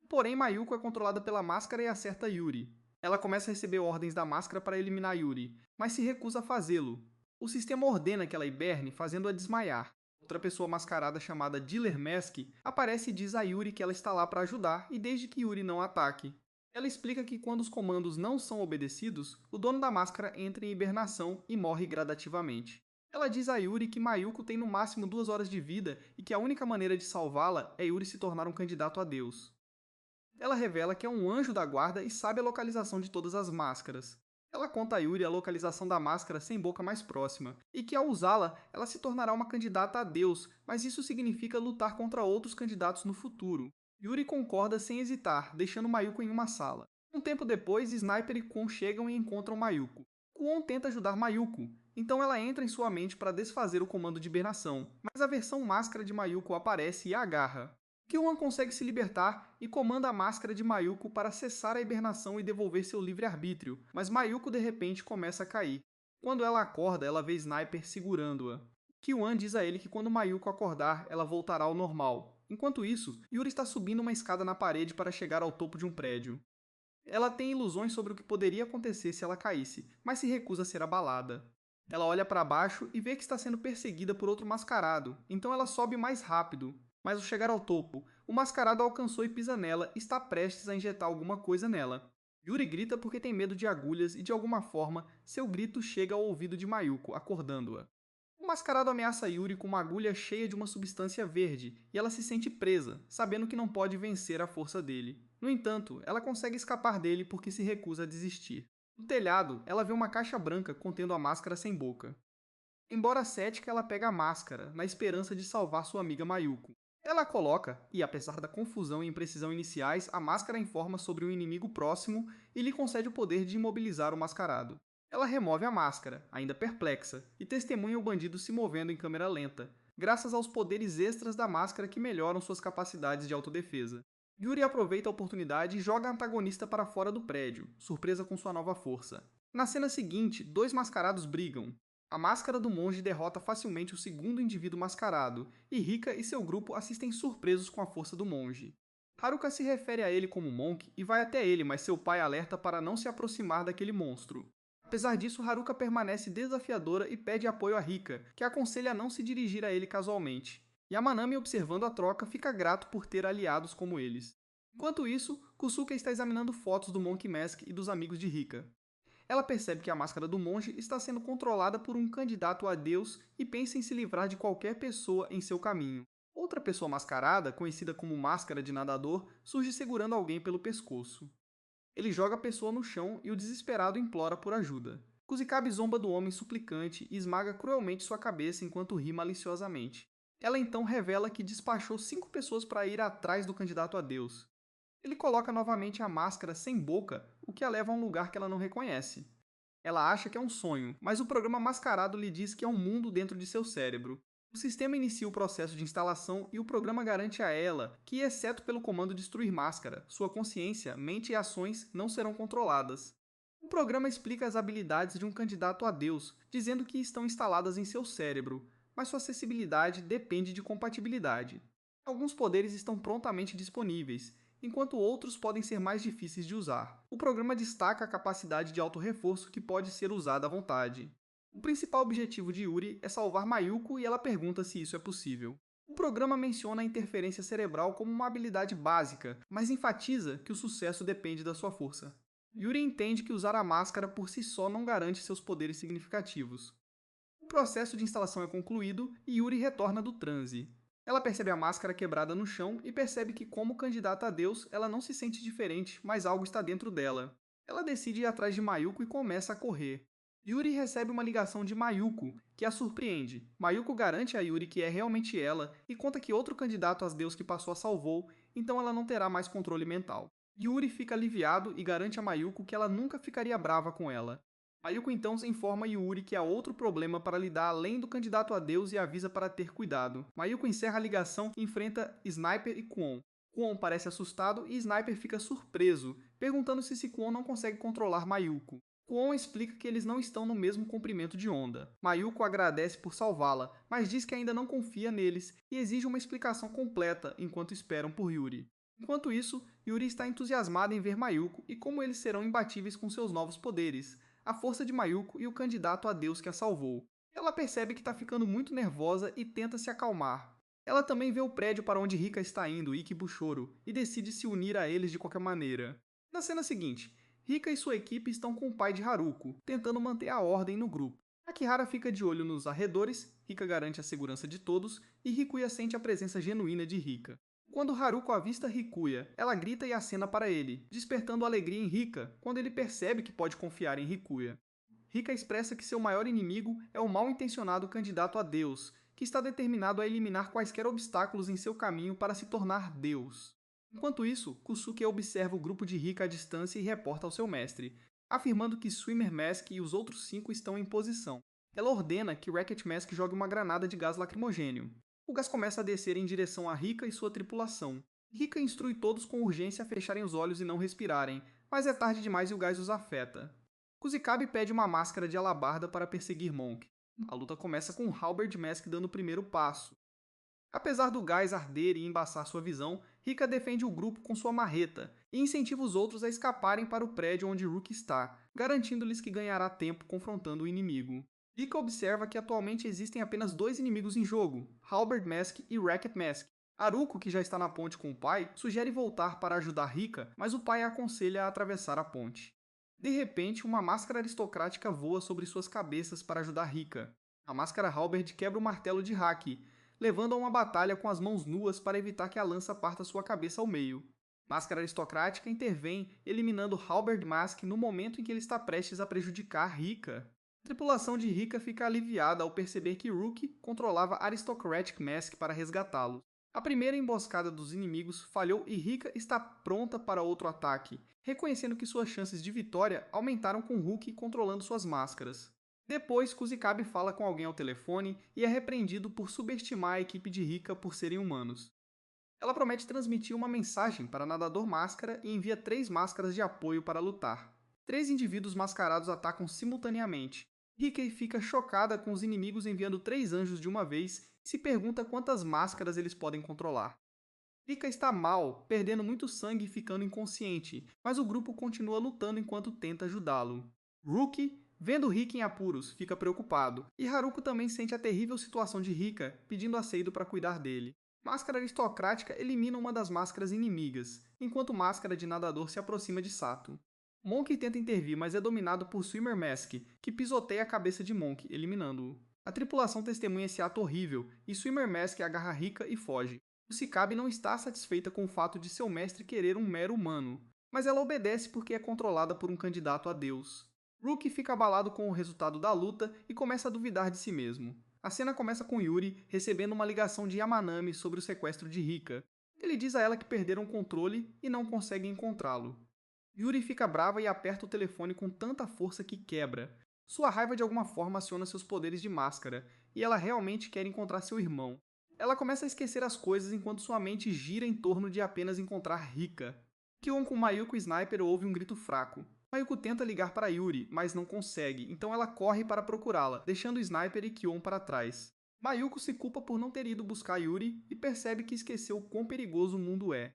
Porém, Mayuko é controlada pela máscara e acerta Yuri. Ela começa a receber ordens da máscara para eliminar Yuri, mas se recusa a fazê-lo. O sistema ordena que ela hiberne, fazendo-a desmaiar. Outra pessoa mascarada chamada Dealer Mask aparece e diz a Yuri que ela está lá para ajudar e desde que Yuri não ataque. Ela explica que quando os comandos não são obedecidos, o dono da máscara entra em hibernação e morre gradativamente. Ela diz a Yuri que Mayuko tem no máximo 2 horas de vida e que a única maneira de salvá-la é Yuri se tornar um candidato a Deus. Ela revela que é um anjo da guarda e sabe a localização de todas as máscaras. Ela conta a Yuri a localização da máscara sem boca mais próxima, e que ao usá-la, ela se tornará uma candidata a Deus, mas isso significa lutar contra outros candidatos no futuro. Yuri concorda sem hesitar, deixando Mayuko em uma sala. Um tempo depois, Sniper e Kwon chegam e encontram Mayuko. Kwon tenta ajudar Mayuko, então ela entra em sua mente para desfazer o comando de hibernação, mas a versão máscara de Mayuko aparece e a agarra. Kyuan consegue se libertar e comanda a máscara de Mayuko para cessar a hibernação e devolver seu livre-arbítrio, mas Mayuko de repente começa a cair. Quando ela acorda, ela vê Sniper segurando-a. Kyuan diz a ele que quando Mayuko acordar, ela voltará ao normal. Enquanto isso, Yuri está subindo uma escada na parede para chegar ao topo de um prédio. Ela tem ilusões sobre o que poderia acontecer se ela caísse, mas se recusa a ser abalada. Ela olha para baixo e vê que está sendo perseguida por outro mascarado, então ela sobe mais rápido. Mas ao chegar ao topo, o mascarado a alcançou e pisa nela e está prestes a injetar alguma coisa nela. Yuri grita porque tem medo de agulhas e, de alguma forma, seu grito chega ao ouvido de Mayuko, acordando-a. O mascarado ameaça Yuri com uma agulha cheia de uma substância verde e ela se sente presa, sabendo que não pode vencer a força dele. No entanto, ela consegue escapar dele porque se recusa a desistir. No telhado, ela vê uma caixa branca contendo a máscara sem boca. Embora cética, ela pega a máscara, na esperança de salvar sua amiga Mayuko. Ela a coloca, e apesar da confusão e imprecisão iniciais, a máscara informa sobre um inimigo próximo e lhe concede o poder de imobilizar o mascarado. Ela remove a máscara, ainda perplexa, e testemunha o bandido se movendo em câmera lenta, graças aos poderes extras da máscara que melhoram suas capacidades de autodefesa. Yuri aproveita a oportunidade e joga a antagonista para fora do prédio, surpresa com sua nova força. Na cena seguinte, dois mascarados brigam. A máscara do monge derrota facilmente o segundo indivíduo mascarado, e Rika e seu grupo assistem surpresos com a força do monge. Haruka se refere a ele como Monk e vai até ele, mas seu pai alerta para não se aproximar daquele monstro. Apesar disso, Haruka permanece desafiadora e pede apoio a Rika, que aconselha a não se dirigir a ele casualmente. Yamanami, observando a troca, fica grato por ter aliados como eles. Enquanto isso, Kusuke está examinando fotos do Monkey Mask e dos amigos de Rika. Ela percebe que a máscara do monge está sendo controlada por um candidato a Deus e pensa em se livrar de qualquer pessoa em seu caminho. Outra pessoa mascarada, conhecida como Máscara de Nadador, surge segurando alguém pelo pescoço. Ele joga a pessoa no chão e o desesperado implora por ajuda. Kusikabe zomba do homem suplicante e esmaga cruelmente sua cabeça enquanto ri maliciosamente. Ela então revela que despachou 5 pessoas para ir atrás do candidato a Deus. Ele coloca novamente a máscara sem boca, o que a leva a um lugar que ela não reconhece. Ela acha que é um sonho, mas o programa mascarado lhe diz que é um mundo dentro de seu cérebro. O sistema inicia o processo de instalação e o programa garante a ela que, exceto pelo comando Destruir Máscara, sua consciência, mente e ações não serão controladas. O programa explica as habilidades de um candidato a Deus, dizendo que estão instaladas em seu cérebro, mas sua acessibilidade depende de compatibilidade. Alguns poderes estão prontamente disponíveis, enquanto outros podem ser mais difíceis de usar. O programa destaca a capacidade de auto-reforço que pode ser usada à vontade. O principal objetivo de Yuri é salvar Mayuko e ela pergunta se isso é possível. O programa menciona a interferência cerebral como uma habilidade básica, mas enfatiza que o sucesso depende da sua força. Yuri entende que usar a máscara por si só não garante seus poderes significativos. O processo de instalação é concluído e Yuri retorna do transe. Ela percebe a máscara quebrada no chão e percebe que, como candidata a Deus, ela não se sente diferente, mas algo está dentro dela. Ela decide ir atrás de Mayuko e começa a correr. Yuri recebe uma ligação de Mayuko, que a surpreende. Mayuko garante a Yuri que é realmente ela e conta que outro candidato a Deus que passou a salvou, então ela não terá mais controle mental. Yuri fica aliviado e garante a Mayuko que ela nunca ficaria brava com ela. Mayuko então informa Yuri que há outro problema para lidar além do candidato a Deus e avisa para ter cuidado. Mayuko encerra a ligação e enfrenta Sniper e Kwon. Kwon parece assustado e Sniper fica surpreso, perguntando se Kwon não consegue controlar Mayuko. Kwon explica que eles não estão no mesmo comprimento de onda. Mayuko agradece por salvá-la, mas diz que ainda não confia neles e exige uma explicação completa enquanto esperam por Yuri. Enquanto isso, Yuri está entusiasmada em ver Mayuko e como eles serão imbatíveis com seus novos poderes, a força de Mayuko e o candidato a Deus que a salvou. Ela percebe que está ficando muito nervosa e tenta se acalmar. Ela também vê o prédio para onde Rika está indo, Ikibushoro, e decide se unir a eles de qualquer maneira. Na cena seguinte, Rika e sua equipe estão com o pai de Haruko, tentando manter a ordem no grupo. Akihara fica de olho nos arredores, Rika garante a segurança de todos, e Rikuya sente a presença genuína de Rika. Quando Haruko avista Rikuya, ela grita e acena para ele, despertando alegria em Rika quando ele percebe que pode confiar em Rikuya. Rika expressa que seu maior inimigo é o mal-intencionado candidato a Deus, que está determinado a eliminar quaisquer obstáculos em seu caminho para se tornar Deus. Enquanto isso, Kusuke observa o grupo de Rika à distância e reporta ao seu mestre, afirmando que Swimmer Mask e os outros 5 estão em posição. Ela ordena que Rocket Mask jogue uma granada de gás lacrimogêneo. O gás começa a descer em direção a Rika e sua tripulação. Rika instrui todos com urgência a fecharem os olhos e não respirarem, mas é tarde demais e o gás os afeta. Kusikabe pede uma máscara de alabarda para perseguir Monk. A luta começa com Halberd Mask dando o primeiro passo. Apesar do gás arder e embaçar sua visão, Rika defende o grupo com sua marreta e incentiva os outros a escaparem para o prédio onde Rook está, garantindo-lhes que ganhará tempo confrontando o inimigo. Rika observa que atualmente existem apenas 2 inimigos em jogo, Halberd Mask e Rocket Mask. Haruko, que já está na ponte com o pai, sugere voltar para ajudar Rika, mas o pai a aconselha a atravessar a ponte. De repente, uma máscara aristocrática voa sobre suas cabeças para ajudar Rika. A máscara Halberd quebra o martelo de Haki, levando a uma batalha com as mãos nuas para evitar que a lança parta sua cabeça ao meio. Máscara aristocrática intervém, eliminando Halberd Mask no momento em que ele está prestes a prejudicar Rika. A tripulação de Rika fica aliviada ao perceber que Rook controlava Aristocratic Mask para resgatá-lo. A primeira emboscada dos inimigos falhou e Rika está pronta para outro ataque, reconhecendo que suas chances de vitória aumentaram com Rook controlando suas máscaras. Depois, Kusikabe fala com alguém ao telefone e é repreendido por subestimar a equipe de Rika por serem humanos. Ela promete transmitir uma mensagem para Nadador Máscara e envia 3 máscaras de apoio para lutar. 3 indivíduos mascarados atacam simultaneamente. Rika fica chocada com os inimigos enviando 3 anjos de uma vez e se pergunta quantas máscaras eles podem controlar. Rika está mal, perdendo muito sangue e ficando inconsciente, mas o grupo continua lutando enquanto tenta ajudá-lo. Rookie, vendo Rika em apuros, fica preocupado, e Haruko também sente a terrível situação de Rika, pedindo a Seido para cuidar dele. Máscara aristocrática elimina uma das máscaras inimigas, enquanto Máscara de Nadador se aproxima de Sato. Monk tenta intervir, mas é dominado por Swimmer Mask, que pisoteia a cabeça de Monk, eliminando-o. A tripulação testemunha esse ato horrível, e Swimmer Mask agarra Rika e foge. Kusikabe não está satisfeita com o fato de seu mestre querer um mero humano, mas ela obedece porque é controlada por um candidato a Deus. Rook fica abalado com o resultado da luta e começa a duvidar de si mesmo. A cena começa com Yuri recebendo uma ligação de Yamanami sobre o sequestro de Rika. Ele diz a ela que perderam o controle e não consegue encontrá-lo. Yuri fica brava e aperta o telefone com tanta força que quebra. Sua raiva de alguma forma aciona seus poderes de máscara, e ela realmente quer encontrar seu irmão. Ela começa a esquecer as coisas enquanto sua mente gira em torno de apenas encontrar Rika. Kion com Mayuko e Sniper ouve um grito fraco. Mayuko tenta ligar para Yuri, mas não consegue, então ela corre para procurá-la, deixando Sniper e Kion para trás. Mayuko se culpa por não ter ido buscar Yuri e percebe que esqueceu o quão perigoso o mundo é.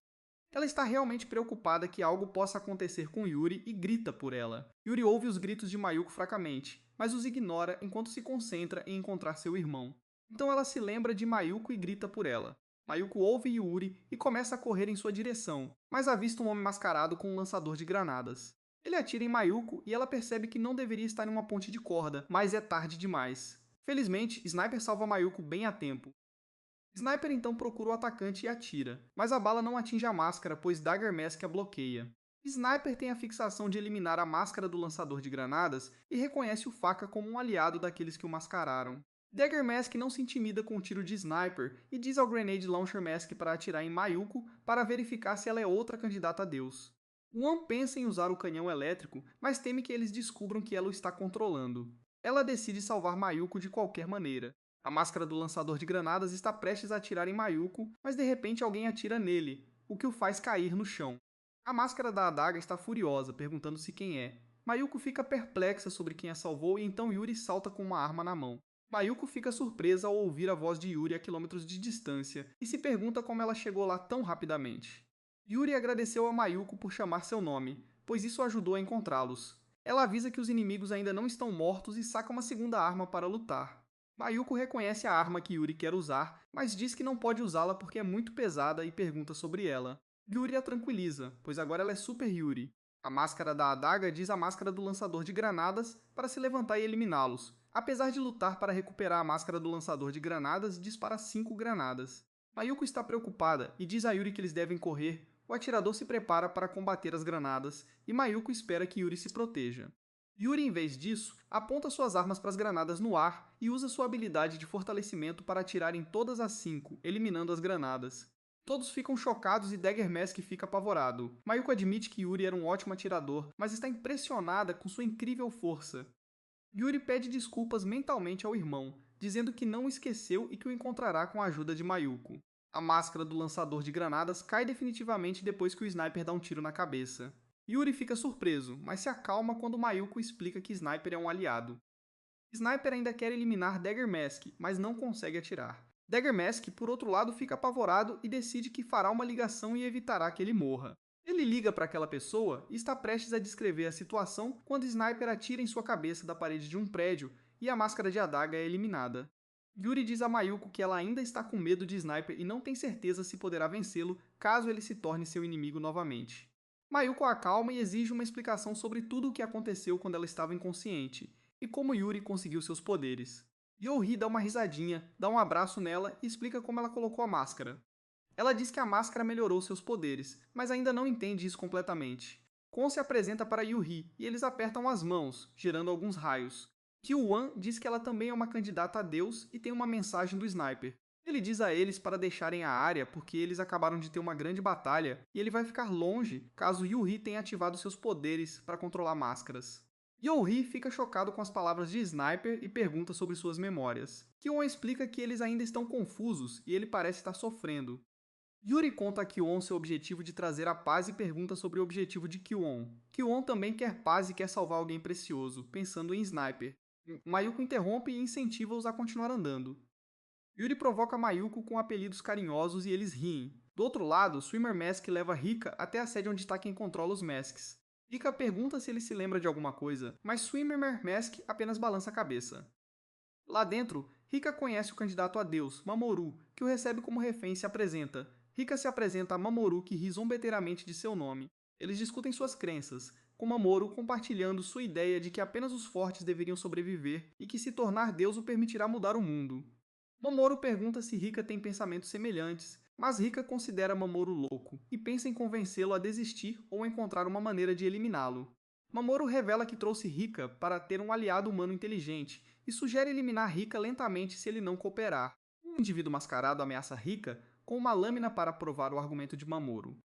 Ela está realmente preocupada que algo possa acontecer com Yuri e grita por ela. Yuri ouve os gritos de Mayuko fracamente, mas os ignora enquanto se concentra em encontrar seu irmão. Então ela se lembra de Mayuko e grita por ela. Mayuko ouve Yuri e começa a correr em sua direção, mas avista um homem mascarado com um lançador de granadas. Ele atira em Mayuko e ela percebe que não deveria estar em uma ponte de corda, mas é tarde demais. Felizmente, Sniper salva Mayuko bem a tempo. Sniper então procura o atacante e atira, mas a bala não atinge a máscara, pois Dagger Mask a bloqueia. Sniper tem a fixação de eliminar a máscara do lançador de granadas e reconhece o Faca como um aliado daqueles que o mascararam. Dagger Mask não se intimida com o tiro de Sniper e diz ao Grenade Launcher Mask para atirar em Mayuko para verificar se ela é outra candidata a Deus. One pensa em usar o canhão elétrico, mas teme que eles descubram que ela o está controlando. Ela decide salvar Mayuko de qualquer maneira. A máscara do lançador de granadas está prestes a atirar em Mayuko, mas de repente alguém atira nele, o que o faz cair no chão. A máscara da adaga está furiosa, perguntando-se quem é. Mayuko fica perplexa sobre quem a salvou e então Yuri salta com uma arma na mão. Mayuko fica surpresa ao ouvir a voz de Yuri a quilômetros de distância e se pergunta como ela chegou lá tão rapidamente. Yuri agradeceu a Mayuko por chamar seu nome, pois isso ajudou a encontrá-los. Ela avisa que os inimigos ainda não estão mortos e saca uma segunda arma para lutar. Mayuko reconhece a arma que Yuri quer usar, mas diz que não pode usá-la porque é muito pesada e pergunta sobre ela. Yuri a tranquiliza, pois agora ela é Super Yuri. A máscara da adaga diz a máscara do lançador de granadas para se levantar e eliminá-los. Apesar de lutar para recuperar a máscara do lançador de granadas, dispara 5 granadas. Mayuko está preocupada e diz a Yuri que eles devem correr. O atirador se prepara para combater as granadas e Mayuko espera que Yuri se proteja. Yuri, em vez disso, aponta suas armas para as granadas no ar e usa sua habilidade de fortalecimento para atirar em todas as 5, eliminando as granadas. Todos ficam chocados e Dagger Mask fica apavorado. Mayuko admite que Yuri era um ótimo atirador, mas está impressionada com sua incrível força. Yuri pede desculpas mentalmente ao irmão, dizendo que não o esqueceu e que o encontrará com a ajuda de Mayuko. A máscara do lançador de granadas cai definitivamente depois que o Sniper dá um tiro na cabeça. Yuri fica surpreso, mas se acalma quando Mayuko explica que Sniper é um aliado. Sniper ainda quer eliminar Dagger Mask, mas não consegue atirar. Dagger Mask, por outro lado, fica apavorado e decide que fará uma ligação e evitará que ele morra. Ele liga para aquela pessoa e está prestes a descrever a situação quando Sniper atira em sua cabeça da parede de um prédio e a máscara de adaga é eliminada. Yuri diz a Mayuko que ela ainda está com medo de Sniper e não tem certeza se poderá vencê-lo caso ele se torne seu inimigo novamente. Mayuko a acalma e exige uma explicação sobre tudo o que aconteceu quando ela estava inconsciente e como Yuri conseguiu seus poderes. Youhee dá uma risadinha, dá um abraço nela e explica como ela colocou a máscara. Ela diz que a máscara melhorou seus poderes, mas ainda não entende isso completamente. Kwon se apresenta para Youhee e eles apertam as mãos, gerando alguns raios. Kyu-Wan diz que ela também é uma candidata a Deus e tem uma mensagem do Sniper. Ele diz a eles para deixarem a área porque eles acabaram de ter uma grande batalha e ele vai ficar longe caso Youhee tenha ativado seus poderes para controlar máscaras. Youhee fica chocado com as palavras de Sniper e pergunta sobre suas memórias. Kyu-Wan explica que eles ainda estão confusos e ele parece estar sofrendo. Yuri conta a Kyu-Wan seu objetivo de trazer a paz e pergunta sobre o objetivo de Kyu-Wan. Kyu-Wan também quer paz e quer salvar alguém precioso, pensando em Sniper. Mayuko interrompe e incentiva-os a continuar andando. Yuri provoca Mayuko com apelidos carinhosos e eles riem. Do outro lado, Swimmer Mask leva Rika até a sede onde está quem controla os Masks. Rika pergunta se ele se lembra de alguma coisa, mas Swimmer Mask apenas balança a cabeça. Lá dentro, Rika conhece o candidato a Deus, Mamoru, que o recebe como refém e se apresenta. Rika se apresenta a Mamoru, que ri zombeteiramente de seu nome. Eles discutem suas crenças, com Mamoru compartilhando sua ideia de que apenas os fortes deveriam sobreviver e que se tornar Deus o permitirá mudar o mundo. Mamoru pergunta se Rika tem pensamentos semelhantes, mas Rika considera Mamoru louco e pensa em convencê-lo a desistir ou encontrar uma maneira de eliminá-lo. Mamoru revela que trouxe Rika para ter um aliado humano inteligente e sugere eliminar Rika lentamente se ele não cooperar. Um indivíduo mascarado ameaça Rika com uma lâmina para provar o argumento de Mamoru.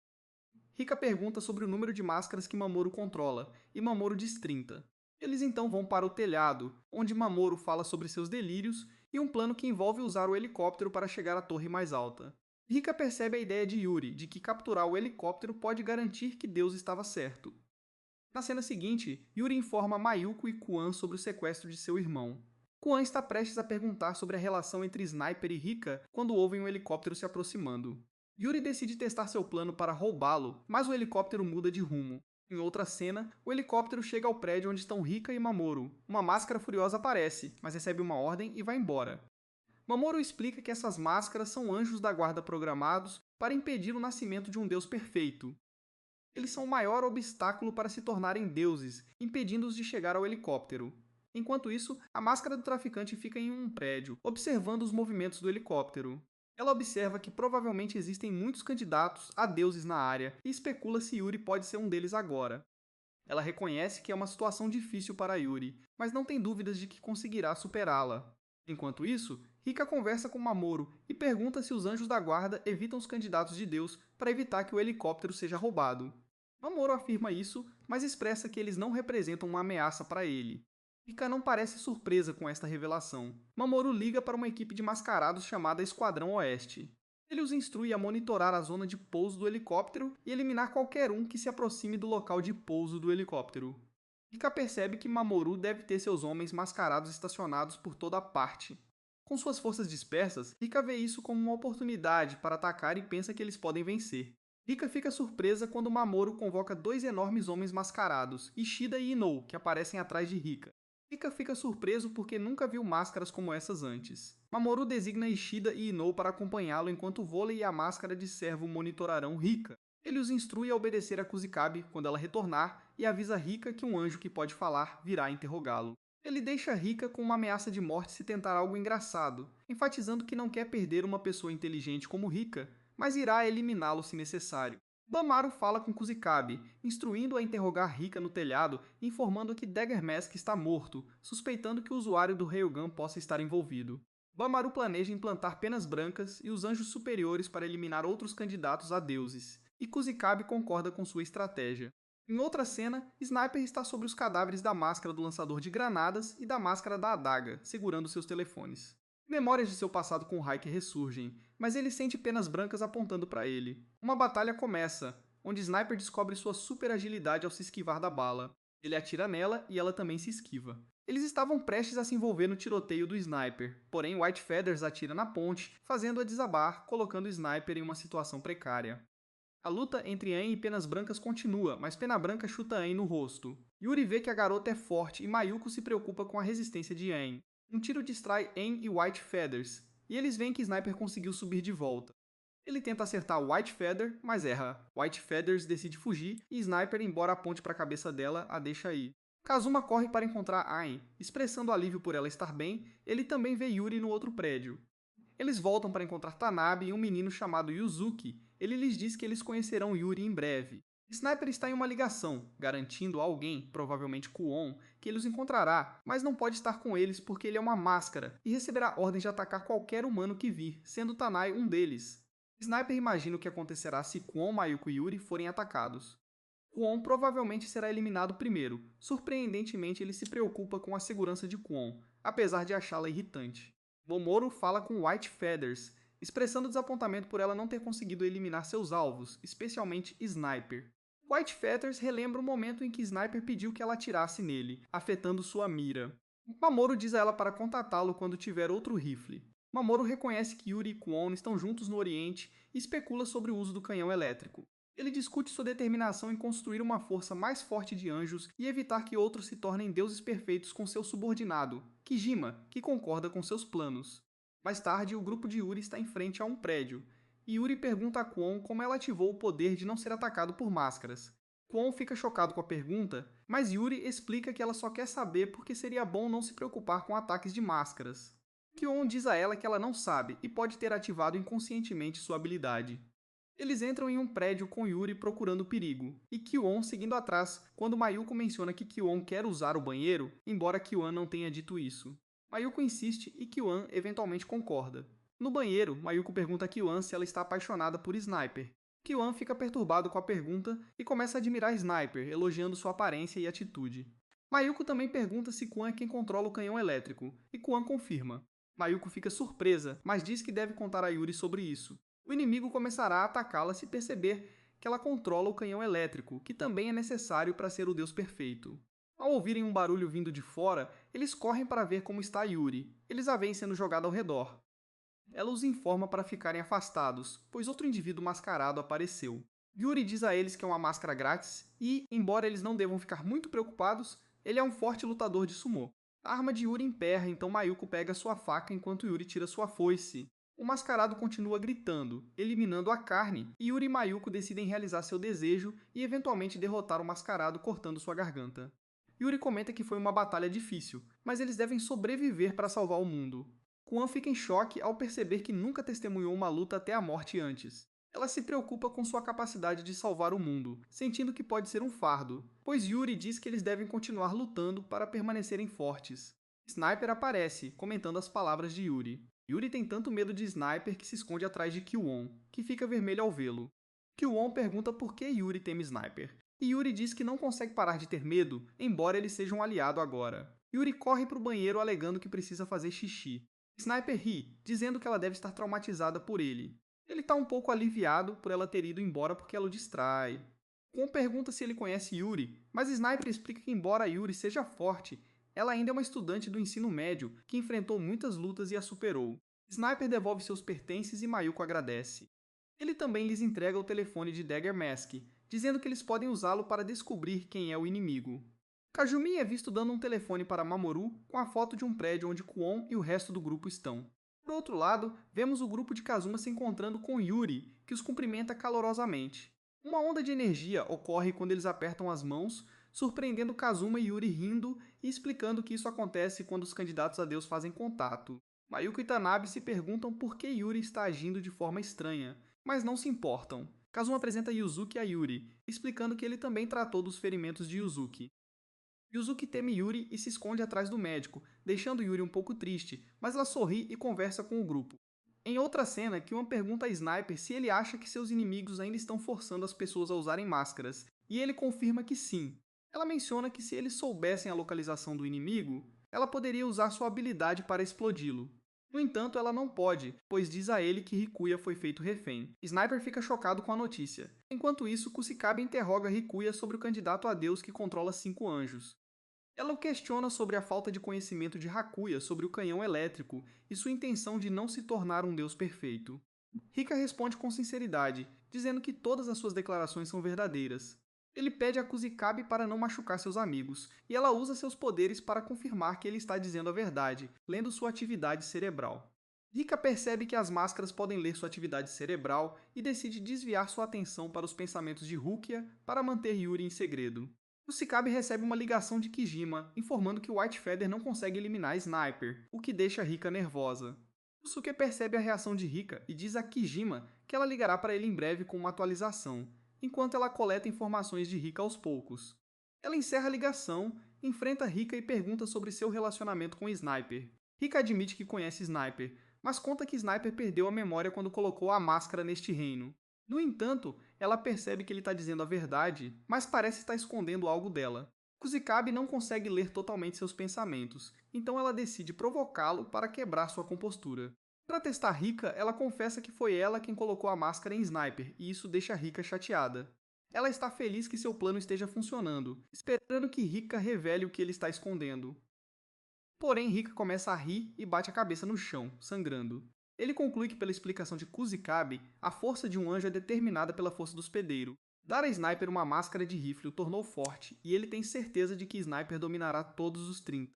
Rika pergunta sobre o número de máscaras que Mamoru controla, e Mamoru diz 30. Eles então vão para o telhado, onde Mamoru fala sobre seus delírios e um plano que envolve usar o helicóptero para chegar à torre mais alta. Rika percebe a ideia de Yuri de que capturar o helicóptero pode garantir que Deus estava certo. Na cena seguinte, Yuri informa Mayuko e Kwon sobre o sequestro de seu irmão. Kwon está prestes a perguntar sobre a relação entre Sniper e Rika quando ouvem um helicóptero se aproximando. Yuri decide testar seu plano para roubá-lo, mas o helicóptero muda de rumo. Em outra cena, o helicóptero chega ao prédio onde estão Rika e Mamoru. Uma máscara furiosa aparece, mas recebe uma ordem e vai embora. Mamoru explica que essas máscaras são anjos da guarda programados para impedir o nascimento de um deus perfeito. Eles são o maior obstáculo para se tornarem deuses, impedindo-os de chegar ao helicóptero. Enquanto isso, a máscara do traficante fica em um prédio, observando os movimentos do helicóptero. Ela observa que provavelmente existem muitos candidatos a deuses na área e especula se Yuri pode ser um deles agora. Ela reconhece que é uma situação difícil para Yuri, mas não tem dúvidas de que conseguirá superá-la. Enquanto isso, Rika conversa com Mamoru e pergunta se os anjos da guarda evitam os candidatos de Deus para evitar que o helicóptero seja roubado. Mamoru afirma isso, mas expressa que eles não representam uma ameaça para ele. Rika não parece surpresa com esta revelação. Mamoru liga para uma equipe de mascarados chamada Esquadrão Oeste. Ele os instrui a monitorar a zona de pouso do helicóptero e eliminar qualquer um que se aproxime do local de pouso do helicóptero. Rika percebe que Mamoru deve ter seus homens mascarados estacionados por toda parte. Com suas forças dispersas, Rika vê isso como uma oportunidade para atacar e pensa que eles podem vencer. Rika fica surpresa quando Mamoru convoca dois enormes homens mascarados, Ishida e Inou, que aparecem atrás de Rika. Rika fica surpreso porque nunca viu máscaras como essas antes. Mamoru designa Ishida e Inou para acompanhá-lo enquanto o vôlei e a máscara de servo monitorarão Rika. Ele os instrui a obedecer a Kusikabe quando ela retornar e avisa Rika que um anjo que pode falar virá interrogá-lo. Ele deixa Rika com uma ameaça de morte se tentar algo engraçado, enfatizando que não quer perder uma pessoa inteligente como Rika, mas irá eliminá-lo se necessário. Bamaru fala com Kusikabe, instruindo-a a interrogar Rika no telhado e informando que Dagger Mask está morto, suspeitando que o usuário do Railgun possa estar envolvido. Bamaru planeja implantar penas brancas e os anjos superiores para eliminar outros candidatos a deuses, e Kusikabe concorda com sua estratégia. Em outra cena, Sniper está sobre os cadáveres da máscara do lançador de granadas e da máscara da adaga, segurando seus telefones. Memórias de seu passado com Hiker ressurgem, mas ele sente penas brancas apontando para ele. Uma batalha começa, onde Sniper descobre sua super agilidade ao se esquivar da bala. Ele atira nela e ela também se esquiva. Eles estavam prestes a se envolver no tiroteio do Sniper, porém White Feathers atira na ponte, fazendo-a desabar, colocando o Sniper em uma situação precária. A luta entre Aang e Penas Brancas continua, mas Pena Branca chuta Aang no rosto. Yuri vê que a garota é forte e Mayuko se preocupa com a resistência de Aang. Um tiro distrai Aang e White Feathers, e eles veem que Sniper conseguiu subir de volta. Ele tenta acertar White Feather, mas erra. White Feathers decide fugir e Sniper, embora aponte para a cabeça dela, a deixa ir. Kazuma corre para encontrar Aang. Expressando alívio por ela estar bem, ele também vê Yuri no outro prédio. Eles voltam para encontrar Tanabe e um menino chamado Yuzuki. Ele lhes diz que eles conhecerão Yuri em breve. Sniper está em uma ligação, garantindo a alguém, provavelmente Kuon, que ele os encontrará, mas não pode estar com eles porque ele é uma máscara e receberá ordens de atacar qualquer humano que vir, sendo Tanai um deles. Sniper imagina o que acontecerá se Kuon, Mayuko e Yuri forem atacados. Kuon provavelmente será eliminado primeiro. Surpreendentemente, ele se preocupa com a segurança de Kuon, apesar de achá-la irritante. Momoro fala com White Feathers, expressando desapontamento por ela não ter conseguido eliminar seus alvos, especialmente Sniper. White Feathers relembra o momento em que Sniper pediu que ela atirasse nele, afetando sua mira. Mamoru diz a ela para contatá-lo quando tiver outro rifle. Mamoru reconhece que Yuri e Kwon estão juntos no Oriente e especula sobre o uso do canhão elétrico. Ele discute sua determinação em construir uma força mais forte de anjos e evitar que outros se tornem deuses perfeitos com seu subordinado, Kijima, que concorda com seus planos. Mais tarde, o grupo de Yuri está em frente a um prédio, e Yuri pergunta a Kwon como ela ativou o poder de não ser atacado por máscaras. Kwon fica chocado com a pergunta, mas Yuri explica que ela só quer saber porque seria bom não se preocupar com ataques de máscaras. Kwon diz a ela que ela não sabe e pode ter ativado inconscientemente sua habilidade. Eles entram em um prédio com Yuri procurando perigo, e Kwon seguindo atrás quando Mayuko menciona que Kwon quer usar o banheiro, embora Kwon não tenha dito isso. Mayuko insiste e Kwon eventualmente concorda. No banheiro, Mayuko pergunta a Kwon se ela está apaixonada por Sniper. Kwon fica perturbado com a pergunta e começa a admirar Sniper, elogiando sua aparência e atitude. Mayuko também pergunta se Kwon é quem controla o canhão elétrico, e Kwon confirma. Mayuko fica surpresa, mas diz que deve contar a Yuri sobre isso. O inimigo começará a atacá-la se perceber que ela controla o canhão elétrico, que também é necessário para ser o deus perfeito. Ao ouvirem um barulho vindo de fora, eles correm para ver como está Yuri. Eles a veem sendo jogada ao redor. Ela os informa para ficarem afastados, pois outro indivíduo mascarado apareceu. Yuri diz a eles que é uma máscara grátis e, embora eles não devam ficar muito preocupados, ele é um forte lutador de sumô. A arma de Yuri emperra, então Mayuko pega sua faca enquanto Yuri tira sua foice. O mascarado continua gritando, eliminando a carne, e Yuri e Mayuko decidem realizar seu desejo e eventualmente derrotar o mascarado cortando sua garganta. Yuri comenta que foi uma batalha difícil, mas eles devem sobreviver para salvar o mundo. Kwon fica em choque ao perceber que nunca testemunhou uma luta até a morte antes. Ela se preocupa com sua capacidade de salvar o mundo, sentindo que pode ser um fardo, pois Yuri diz que eles devem continuar lutando para permanecerem fortes. Sniper aparece, comentando as palavras de Yuri. Yuri tem tanto medo de Sniper que se esconde atrás de Kwon, que fica vermelho ao vê-lo. Kwon pergunta por que Yuri teme Sniper, e Yuri diz que não consegue parar de ter medo, embora ele seja um aliado agora. Yuri corre para o banheiro alegando que precisa fazer xixi. Sniper ri, dizendo que ela deve estar traumatizada por ele. Ele está um pouco aliviado por ela ter ido embora porque ela o distrai. Kwon pergunta se ele conhece Yuri, mas Sniper explica que embora Yuri seja forte, ela ainda é uma estudante do ensino médio que enfrentou muitas lutas e a superou. Sniper devolve seus pertences e Mayuko agradece. Ele também lhes entrega o telefone de Dagger Mask, dizendo que eles podem usá-lo para descobrir quem é o inimigo. Kazumi é visto dando um telefone para Mamoru com a foto de um prédio onde Kwon e o resto do grupo estão. Por outro lado, vemos o grupo de Kazuma se encontrando com Yuri, que os cumprimenta calorosamente. Uma onda de energia ocorre quando eles apertam as mãos, surpreendendo Kazuma e Yuri rindo e explicando que isso acontece quando os candidatos a Deus fazem contato. Mayuko e Tanabe se perguntam por que Yuri está agindo de forma estranha, mas não se importam. Kazuma apresenta Yuzuki a Yuri, explicando que ele também tratou dos ferimentos de Yuzuki. Yuzuki teme Yuri e se esconde atrás do médico, deixando Yuri um pouco triste, mas ela sorri e conversa com o grupo. Em outra cena, Kyuan pergunta a Sniper se ele acha que seus inimigos ainda estão forçando as pessoas a usarem máscaras, e ele confirma que sim. Ela menciona que se eles soubessem a localização do inimigo, ela poderia usar sua habilidade para explodi-lo. No entanto, ela não pode, pois diz a ele que Rikuya foi feito refém. Sniper fica chocado com a notícia. Enquanto isso, Kusikabe interroga Rikuya sobre o candidato a Deus que controla 5 anjos. Ela o questiona sobre a falta de conhecimento de Hakuya sobre o canhão elétrico e sua intenção de não se tornar um deus perfeito. Rika responde com sinceridade, dizendo que todas as suas declarações são verdadeiras. Ele pede a Kusikabe para não machucar seus amigos, e ela usa seus poderes para confirmar que ele está dizendo a verdade, lendo sua atividade cerebral. Rika percebe que as máscaras podem ler sua atividade cerebral e decide desviar sua atenção para os pensamentos de Rukia para manter Yuri em segredo. Kusikabe recebe uma ligação de Kijima, informando que White Feather não consegue eliminar Sniper, o que deixa Rika nervosa. Yusuke percebe a reação de Rika e diz a Kijima que ela ligará para ele em breve com uma atualização, enquanto ela coleta informações de Rika aos poucos. Ela encerra a ligação, enfrenta Rika e pergunta sobre seu relacionamento com Sniper. Rika admite que conhece Sniper, mas conta que Sniper perdeu a memória quando colocou a máscara neste reino. No entanto, ela percebe que ele está dizendo a verdade, mas parece estar escondendo algo dela. Kusikabe não consegue ler totalmente seus pensamentos, então ela decide provocá-lo para quebrar sua compostura. Para testar Rika, ela confessa que foi ela quem colocou a máscara em Sniper, e isso deixa Rika chateada. Ela está feliz que seu plano esteja funcionando, esperando que Rika revele o que ele está escondendo. Porém, Rika começa a rir e bate a cabeça no chão, sangrando. Ele conclui que, pela explicação de Kusikabe, a força de um anjo é determinada pela força do hospedeiro. Dar a Sniper uma máscara de rifle o tornou forte, e ele tem certeza de que Sniper dominará todos os 30.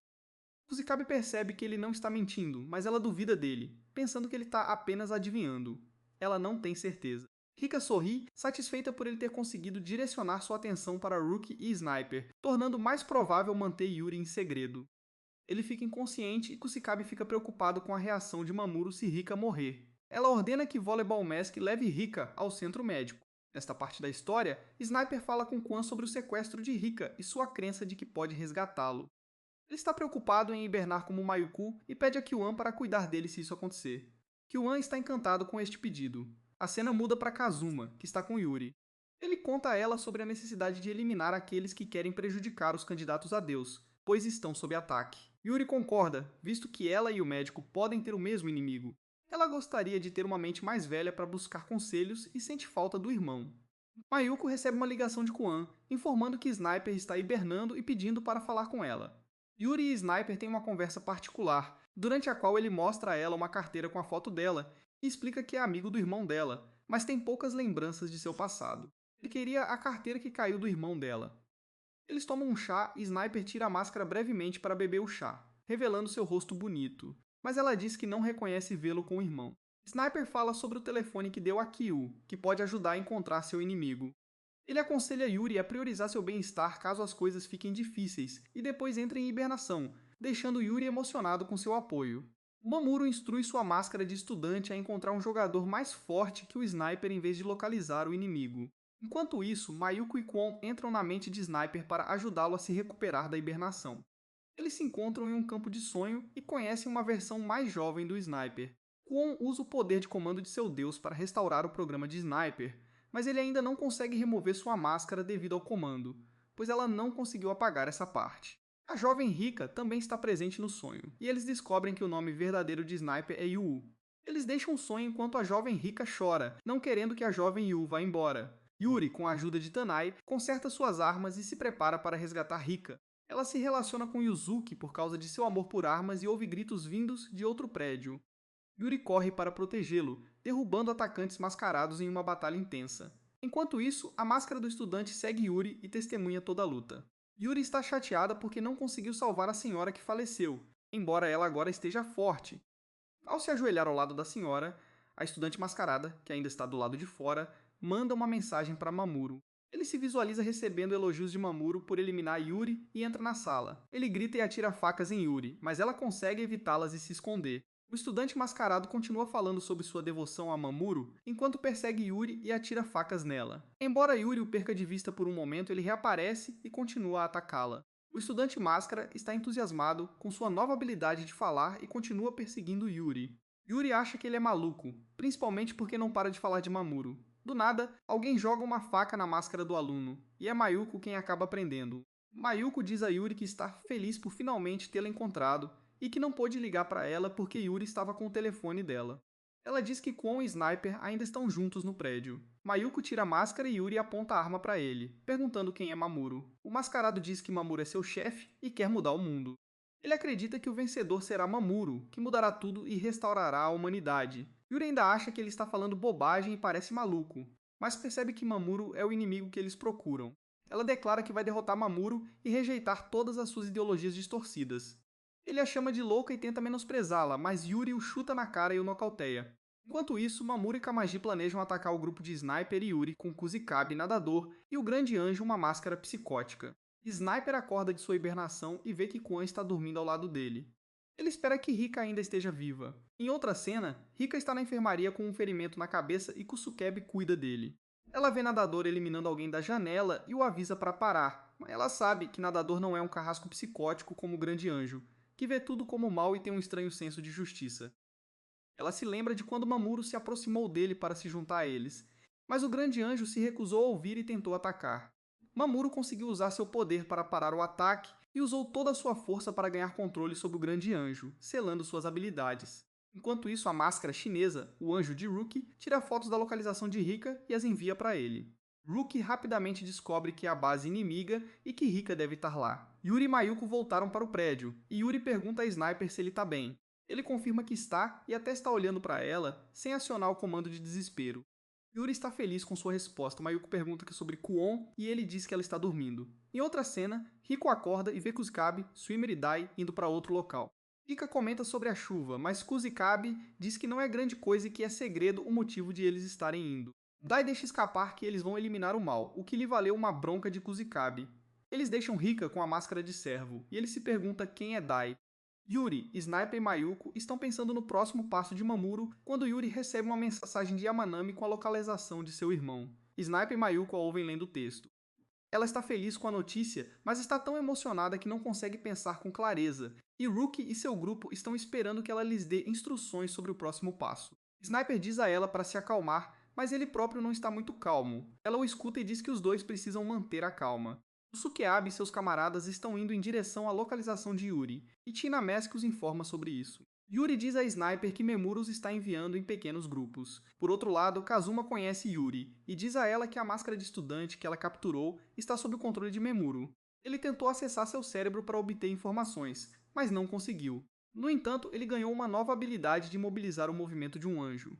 Kusikabe percebe que ele não está mentindo, mas ela duvida dele, pensando que ele está apenas adivinhando. Ela não tem certeza. Rika sorri, satisfeita por ele ter conseguido direcionar sua atenção para Rookie e Sniper, tornando mais provável manter Yuri em segredo. Ele fica inconsciente e Kusikabe fica preocupado com a reação de Mamoru se Rika morrer. Ela ordena que Volleyball Mask leve Rika ao centro médico. Nesta parte da história, Sniper fala com Quan sobre o sequestro de Rika e sua crença de que pode resgatá-lo. Ele está preocupado em hibernar como Mayuku e pede a Kyuan para cuidar dele se isso acontecer. Kyuan está encantado com este pedido. A cena muda para Kazuma, que está com Yuri. Ele conta a ela sobre a necessidade de eliminar aqueles que querem prejudicar os candidatos a Deus, pois estão sob ataque. Yuri concorda, visto que ela e o médico podem ter o mesmo inimigo. Ela gostaria de ter uma mente mais velha para buscar conselhos e sente falta do irmão. Mayuko recebe uma ligação de Quan, informando que Sniper está hibernando e pedindo para falar com ela. Yuri e Sniper têm uma conversa particular, durante a qual ele mostra a ela uma carteira com a foto dela e explica que é amigo do irmão dela, mas tem poucas lembranças de seu passado. Ele queria a carteira que caiu do irmão dela. Eles tomam um chá e Sniper tira a máscara brevemente para beber o chá, revelando seu rosto bonito, mas ela diz que não reconhece vê-lo com o irmão. Sniper fala sobre o telefone que deu a Kyu, que pode ajudar a encontrar seu inimigo. Ele aconselha Yuri a priorizar seu bem-estar caso as coisas fiquem difíceis e depois entre em hibernação, deixando Yuri emocionado com seu apoio. Mamoru instrui sua máscara de estudante a encontrar um jogador mais forte que o Sniper em vez de localizar o inimigo. Enquanto isso, Mayuko e Kwon entram na mente de Sniper para ajudá-lo a se recuperar da hibernação. Eles se encontram em um campo de sonho e conhecem uma versão mais jovem do Sniper. Kwon usa o poder de comando de seu deus para restaurar o programa de Sniper, mas ele ainda não consegue remover sua máscara devido ao comando, pois ela não conseguiu apagar essa parte. A jovem Rika também está presente no sonho, e eles descobrem que o nome verdadeiro de Sniper é Yu. Eles deixam o sonho enquanto a jovem Rika chora, não querendo que a jovem Yu vá embora. Yuri, com a ajuda de Tanai, conserta suas armas e se prepara para resgatar Rika. Ela se relaciona com Yuzuki por causa de seu amor por armas e ouve gritos vindos de outro prédio. Yuri corre para protegê-lo, derrubando atacantes mascarados em uma batalha intensa. Enquanto isso, a máscara do estudante segue Yuri e testemunha toda a luta. Yuri está chateada porque não conseguiu salvar a senhora que faleceu, embora ela agora esteja forte. Ao se ajoelhar ao lado da senhora, a estudante mascarada, que ainda está do lado de fora, manda uma mensagem para Mamoru. Ele se visualiza recebendo elogios de Mamoru por eliminar Yuri e entra na sala. Ele grita e atira facas em Yuri, mas ela consegue evitá-las e se esconder. O estudante mascarado continua falando sobre sua devoção a Mamoru, enquanto persegue Yuri e atira facas nela. Embora Yuri o perca de vista por um momento, ele reaparece e continua a atacá-la. O estudante máscara está entusiasmado com sua nova habilidade de falar e continua perseguindo Yuri. Yuri acha que ele é maluco, principalmente porque não para de falar de Mamoru. Do nada, alguém joga uma faca na máscara do aluno, e é Mayuko quem acaba prendendo. Mayuko diz a Yuri que está feliz por finalmente tê-la encontrado e que não pôde ligar para ela porque Yuri estava com o telefone dela. Ela diz que Kwon e Sniper ainda estão juntos no prédio. Mayuko tira a máscara e Yuri aponta a arma para ele, perguntando quem é Mamoru. O mascarado diz que Mamoru é seu chefe e quer mudar o mundo. Ele acredita que o vencedor será Mamoru, que mudará tudo e restaurará a humanidade. Yuri ainda acha que ele está falando bobagem e parece maluco, mas percebe que Mamoru é o inimigo que eles procuram. Ela declara que vai derrotar Mamoru e rejeitar todas as suas ideologias distorcidas. Ele a chama de louca e tenta menosprezá-la, mas Yuri o chuta na cara e o nocauteia. Enquanto isso, Mamoru e Kamaji planejam atacar o grupo de Sniper e Yuri com Kuzikabe nadador e o Grande Anjo uma máscara psicótica. Sniper acorda de sua hibernação e vê que Kwon está dormindo ao lado dele. Ele espera que Rika ainda esteja viva. Em outra cena, Rika está na enfermaria com um ferimento na cabeça e Kusukebe cuida dele. Ela vê Nadador eliminando alguém da janela e o avisa para parar, mas ela sabe que Nadador não é um carrasco psicótico como o Grande Anjo, que vê tudo como mal e tem um estranho senso de justiça. Ela se lembra de quando Mamoru se aproximou dele para se juntar a eles, mas o Grande Anjo se recusou a ouvir e tentou atacar. Mamoru conseguiu usar seu poder para parar o ataque e usou toda a sua força para ganhar controle sobre o Grande Anjo, selando suas habilidades. Enquanto isso, a máscara chinesa, o Anjo de Rookie, tira fotos da localização de Rika e as envia para ele. Rookie rapidamente descobre que é a base inimiga e que Rika deve estar lá. Yuri e Mayuko voltaram para o prédio, e Yuri pergunta a Sniper se ele está bem. Ele confirma que está e até está olhando para ela, sem acionar o comando de desespero. Yuri está feliz com sua resposta. Mayuko pergunta sobre Kwon e ele diz que ela está dormindo. Em outra cena, Riko acorda e vê Kusikabe, Swimmer e Dai indo para outro local. Rika comenta sobre a chuva, mas Kusikabe diz que não é grande coisa e que é segredo o motivo de eles estarem indo. Dai deixa escapar que eles vão eliminar o mal, o que lhe valeu uma bronca de Kusikabe. Eles deixam Rika com a máscara de servo, e ele se pergunta quem é Dai. Yuri, Sniper e Mayuko estão pensando no próximo passo de Mamoru quando Yuri recebe uma mensagem de Yamanami com a localização de seu irmão. Sniper e Mayuko a ouvem lendo o texto. Ela está feliz com a notícia, mas está tão emocionada que não consegue pensar com clareza, e Rookie e seu grupo estão esperando que ela lhes dê instruções sobre o próximo passo. Sniper diz a ela para se acalmar, mas ele próprio não está muito calmo. Ela o escuta e diz que os dois precisam manter a calma. Tsukeabe e seus camaradas estão indo em direção à localização de Yuri, e Tina Mask os informa sobre isso. Yuri diz a Sniper que Mamoru os está enviando em pequenos grupos. Por outro lado, Kazuma conhece Yuri, e diz a ela que a máscara de estudante que ela capturou está sob o controle de Mamoru. Ele tentou acessar seu cérebro para obter informações, mas não conseguiu. No entanto, ele ganhou uma nova habilidade de mobilizar o movimento de um anjo.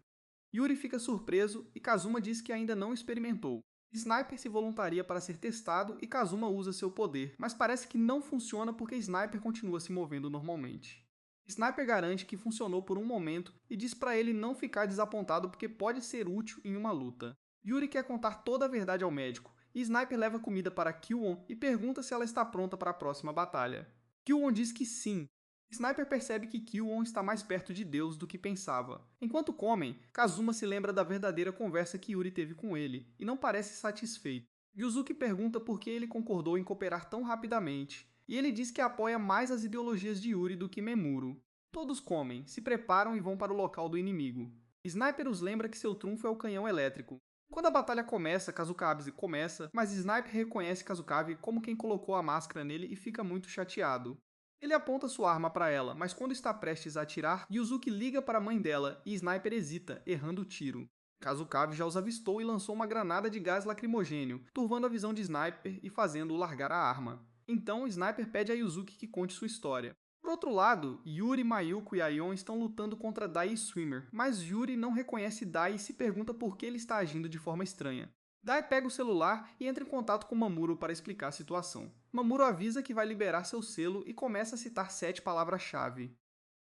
Yuri fica surpreso e Kazuma diz que ainda não experimentou. Sniper se voluntaria para ser testado e Kazuma usa seu poder, mas parece que não funciona porque Sniper continua se movendo normalmente. Sniper garante que funcionou por um momento e diz para ele não ficar desapontado porque pode ser útil em uma luta. Yuri quer contar toda a verdade ao médico, e Sniper leva comida para Kwon e pergunta se ela está pronta para a próxima batalha. Kwon diz que sim. Sniper percebe que Kwon está mais perto de Deus do que pensava. Enquanto comem, Kazuma se lembra da verdadeira conversa que Yuri teve com ele, e não parece satisfeito. Yuzuki pergunta por que ele concordou em cooperar tão rapidamente, e ele diz que apoia mais as ideologias de Yuri do que Mamoru. Todos comem, se preparam e vão para o local do inimigo. Sniper os lembra que seu trunfo é o canhão elétrico. Quando a batalha começa, Kazukabe começa, mas Sniper reconhece Kazukabe como quem colocou a máscara nele e fica muito chateado. Ele aponta sua arma para ela, mas quando está prestes a atirar, Yuzuki liga para a mãe dela e Sniper hesita, errando o tiro. Kazukabe já os avistou e lançou uma granada de gás lacrimogêneo, turvando a visão de Sniper e fazendo-o largar a arma. Então, Sniper pede a Yuzuki que conte sua história. Por outro lado, Yuri, Mayuko e Aion estão lutando contra Dai e Swimmer, mas Yuri não reconhece Dai e se pergunta por que ele está agindo de forma estranha. Dai pega o celular e entra em contato com Mamoru para explicar a situação. Mamoru avisa que vai liberar seu selo e começa a citar 7 palavras-chave.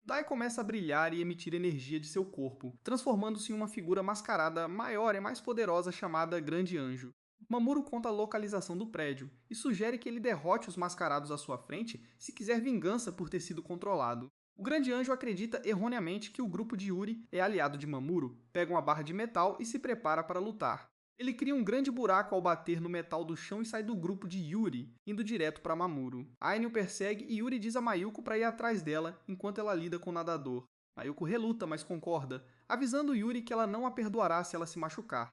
Dai começa a brilhar e emitir energia de seu corpo, transformando-se em uma figura mascarada maior e mais poderosa chamada Grande Anjo. Mamuro conta a localização do prédio e sugere que ele derrote os mascarados à sua frente se quiser vingança por ter sido controlado. O Grande Anjo acredita erroneamente que o grupo de Yuri é aliado de Mamuro, pega uma barra de metal e se prepara para lutar. Ele cria um grande buraco ao bater no metal do chão e sai do grupo de Yuri, indo direto para Mamuro. Aine o persegue e Yuri diz a Mayuko para ir atrás dela enquanto ela lida com o nadador. Mayuko reluta, mas concorda, avisando Yuri que ela não a perdoará se ela se machucar.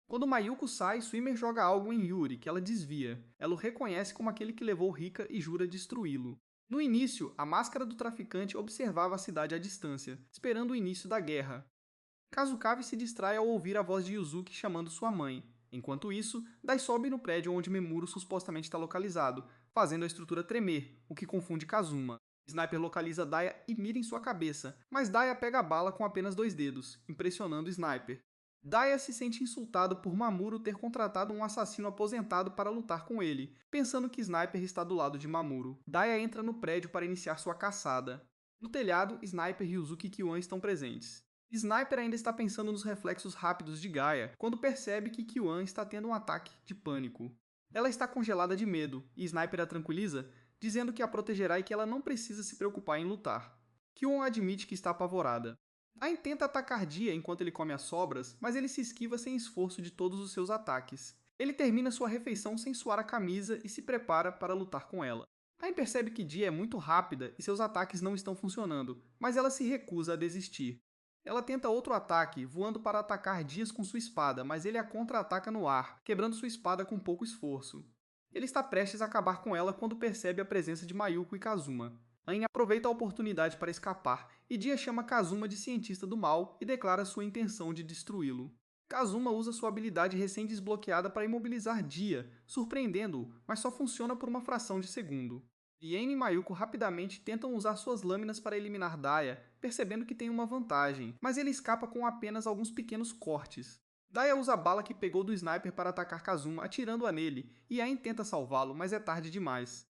Quando Mayuko sai, Swimmer joga algo em Yuri, que ela desvia. Ela o reconhece como aquele que levou Rika e jura destruí-lo. No início, a máscara do traficante observava a cidade à distância, esperando o início da guerra. Kazukave se distrai ao ouvir a voz de Yuzuki chamando sua mãe. Enquanto isso, Dai sobe no prédio onde Memuro supostamente está localizado, fazendo a estrutura tremer, o que confunde Kazuma. Sniper localiza Daya e mira em sua cabeça, mas Daya pega a bala com apenas 2 dedos, impressionando Sniper. Daya se sente insultado por Mamuro ter contratado um assassino aposentado para lutar com ele, pensando que Sniper está do lado de Mamuro. Daya entra no prédio para iniciar sua caçada. No telhado, Sniper, Ryuzuki e Kyuan estão presentes. Sniper ainda está pensando nos reflexos rápidos de Gaia, quando percebe que Kyuan está tendo um ataque de pânico. Ela está congelada de medo, e Sniper a tranquiliza, dizendo que a protegerá e que ela não precisa se preocupar em lutar. Kyuan admite que está apavorada. Ain tenta atacar Dia enquanto ele come as sobras, mas ele se esquiva sem esforço de todos os seus ataques. Ele termina sua refeição sem suar a camisa e se prepara para lutar com ela. Ain percebe que Dia é muito rápida e seus ataques não estão funcionando, mas ela se recusa a desistir. Ela tenta outro ataque, voando para atacar Dias com sua espada, mas ele a contra-ataca no ar, quebrando sua espada com pouco esforço. Ele está prestes a acabar com ela quando percebe a presença de Mayuko e Kazuma. Ain aproveita a oportunidade para escapar, e Dia chama Kazuma de cientista do mal e declara sua intenção de destruí-lo. Kazuma usa sua habilidade recém-desbloqueada para imobilizar Dia, surpreendendo-o, mas só funciona por uma fração de segundo. Yen e Mayuko rapidamente tentam usar suas lâminas para eliminar Daya, percebendo que tem uma vantagem, mas ele escapa com apenas alguns pequenos cortes. Daya usa a bala que pegou do sniper para atacar Kazuma, atirando-a nele, e Ain tenta salvá-lo, mas é tarde demais.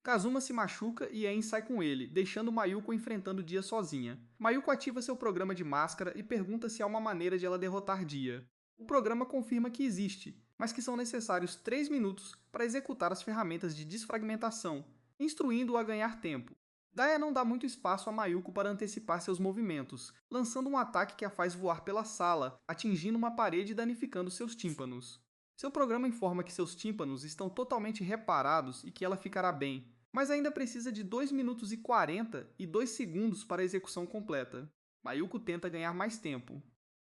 Kazuma se machuca e Ain sai com ele, deixando Mayuko enfrentando Dia sozinha. Mayuko ativa seu programa de máscara e pergunta se há uma maneira de ela derrotar Dia. O programa confirma que existe, mas que são necessários 3 minutos para executar as ferramentas de desfragmentação, instruindo-o a ganhar tempo. Daya não dá muito espaço a Mayuko para antecipar seus movimentos, lançando um ataque que a faz voar pela sala, atingindo uma parede e danificando seus tímpanos. Seu programa informa que seus tímpanos estão totalmente reparados e que ela ficará bem, mas ainda precisa de 2 minutos e 40 e 2 segundos para a execução completa. Mayuko tenta ganhar mais tempo.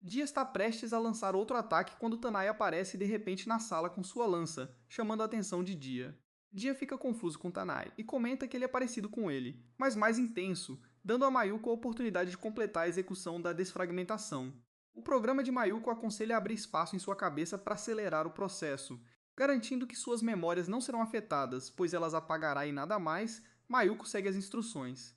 Dia está prestes a lançar outro ataque quando Tanai aparece de repente na sala com sua lança, chamando a atenção de Dia. Dia fica confuso com Tanai e comenta que ele é parecido com ele, mas mais intenso, dando a Mayuko a oportunidade de completar a execução da desfragmentação. O programa de Mayuko aconselha a abrir espaço em sua cabeça para acelerar o processo, garantindo que suas memórias não serão afetadas, pois elas apagará e nada mais. Mayuko segue as instruções.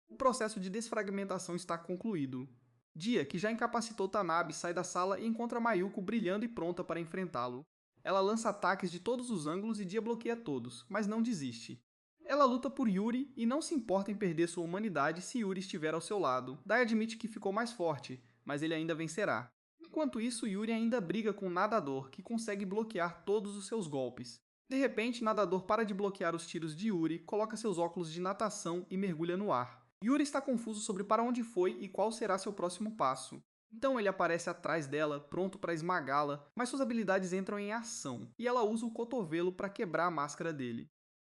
O processo de desfragmentação está concluído. Dia, que já incapacitou Tanabe, sai da sala e encontra Mayuko brilhando e pronta para enfrentá-lo. Ela lança ataques de todos os ângulos e Dia bloqueia todos, mas não desiste. Ela luta por Yuri e não se importa em perder sua humanidade se Yuri estiver ao seu lado. Dai admite que ficou mais forte, mas ele ainda vencerá. Enquanto isso, Yuri ainda briga com Nadador, que consegue bloquear todos os seus golpes. De repente, Nadador para de bloquear os tiros de Yuri, coloca seus óculos de natação e mergulha no ar. Yuri está confuso sobre para onde foi e qual será seu próximo passo. Então ele aparece atrás dela, pronto para esmagá-la, mas suas habilidades entram em ação, e ela usa o cotovelo para quebrar a máscara dele.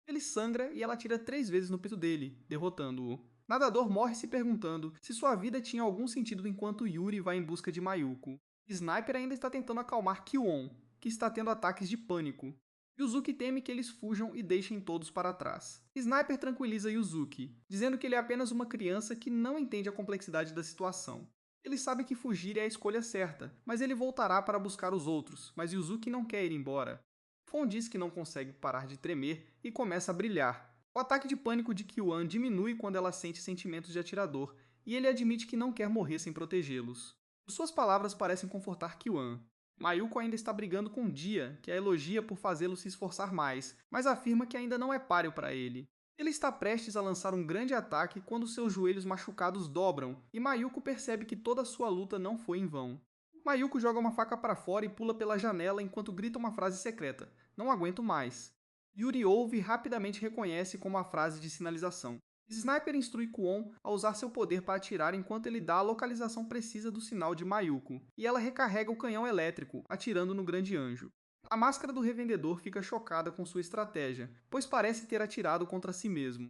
Ele sangra e ela atira 3 vezes no peito dele, derrotando-o. Nadador morre se perguntando se sua vida tinha algum sentido enquanto Yuri vai em busca de Mayuko. Sniper ainda está tentando acalmar Kyuon, que está tendo ataques de pânico. Yuzuki teme que eles fujam e deixem todos para trás. Sniper tranquiliza Yuzuki, dizendo que ele é apenas uma criança que não entende a complexidade da situação. Ele sabe que fugir é a escolha certa, mas ele voltará para buscar os outros, mas Yuzuki não quer ir embora. Fon diz que não consegue parar de tremer e começa a brilhar. O ataque de pânico de Kyuan diminui quando ela sente sentimentos de atirador, e ele admite que não quer morrer sem protegê-los. Suas palavras parecem confortar Kyuan. Mayuko ainda está brigando com Dia, que a elogia por fazê-lo se esforçar mais, mas afirma que ainda não é páreo para ele. Ele está prestes a lançar um grande ataque quando seus joelhos machucados dobram, e Mayuko percebe que toda sua luta não foi em vão. Mayuko joga uma faca para fora e pula pela janela enquanto grita uma frase secreta: "Não aguento mais". Yuri ouve e rapidamente reconhece como a frase de sinalização. Sniper instrui Kwon a usar seu poder para atirar enquanto ele dá a localização precisa do sinal de Mayuko, e ela recarrega o canhão elétrico, atirando no Grande Anjo. A máscara do revendedor fica chocada com sua estratégia, pois parece ter atirado contra si mesmo.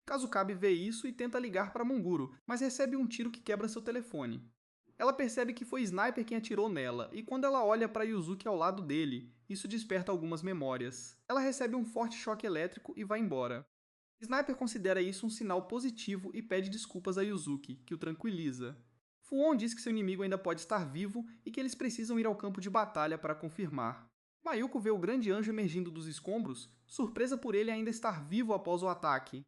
Kazukabe vê isso e tenta ligar para Monguro, mas recebe um tiro que quebra seu telefone. Ela percebe que foi Sniper quem atirou nela, e quando ela olha para Yuzuki ao lado dele, isso desperta algumas memórias. Ela recebe um forte choque elétrico e vai embora. Sniper considera isso um sinal positivo e pede desculpas a Yuzuki, que o tranquiliza. Fuon diz que seu inimigo ainda pode estar vivo e que eles precisam ir ao campo de batalha para confirmar. Mayuko vê o Grande Anjo emergindo dos escombros, surpresa por ele ainda estar vivo após o ataque.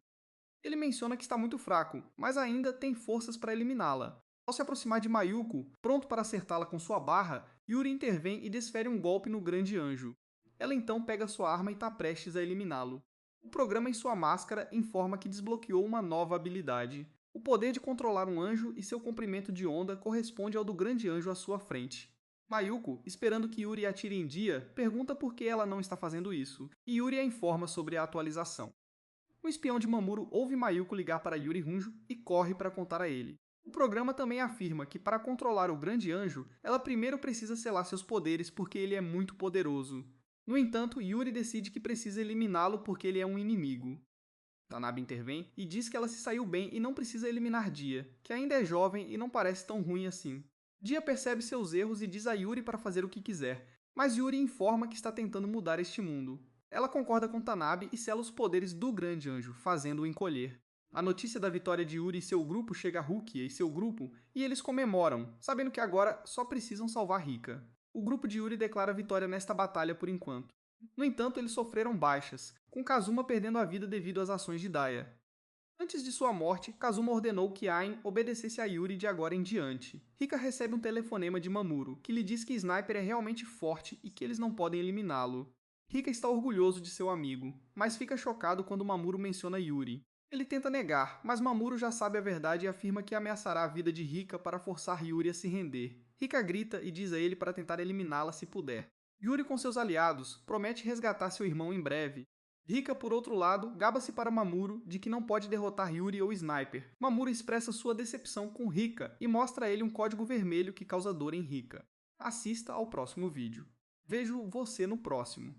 Ele menciona que está muito fraco, mas ainda tem forças para eliminá-la. Ao se aproximar de Mayuko, pronto para acertá-la com sua barra, Yuri intervém e desfere um golpe no Grande Anjo. Ela então pega sua arma e está prestes a eliminá-lo. O programa em sua máscara informa que desbloqueou uma nova habilidade. O poder de controlar um anjo e seu comprimento de onda corresponde ao do Grande Anjo à sua frente. Mayuko, esperando que Yuri atire em dia, pergunta por que ela não está fazendo isso, e Yuri a informa sobre a atualização. O espião de Mamuro ouve Mayuko ligar para Yuri Hunjo e corre para contar a ele. O programa também afirma que para controlar o Grande Anjo, ela primeiro precisa selar seus poderes porque ele é muito poderoso. No entanto, Yuri decide que precisa eliminá-lo porque ele é um inimigo. Tanabe intervém e diz que ela se saiu bem e não precisa eliminar Dia, que ainda é jovem e não parece tão ruim assim. Dia percebe seus erros e diz a Yuri para fazer o que quiser, mas Yuri informa que está tentando mudar este mundo. Ela concorda com Tanabe e sela os poderes do Grande Anjo, fazendo-o encolher. A notícia da vitória de Yuri e seu grupo chega a Rukia e seu grupo, e eles comemoram, sabendo que agora só precisam salvar Rika. O grupo de Yuri declara vitória nesta batalha por enquanto. No entanto, eles sofreram baixas, com Kazuma perdendo a vida devido às ações de Daya. Antes de sua morte, Kazuma ordenou que Ain obedecesse a Yuri de agora em diante. Rika recebe um telefonema de Mamuro, que lhe diz que Sniper é realmente forte e que eles não podem eliminá-lo. Rika está orgulhoso de seu amigo, mas fica chocado quando Mamuro menciona Yuri. Ele tenta negar, mas Mamuro já sabe a verdade e afirma que ameaçará a vida de Rika para forçar Yuri a se render. Rika grita e diz a ele para tentar eliminá-la se puder. Yuri com seus aliados promete resgatar seu irmão em breve. Rika, por outro lado, gaba-se para Mamuro de que não pode derrotar Yuri ou Sniper. Mamuro expressa sua decepção com Rika e mostra a ele um código vermelho que causa dor em Rika. Assista ao próximo vídeo. Vejo você no próximo.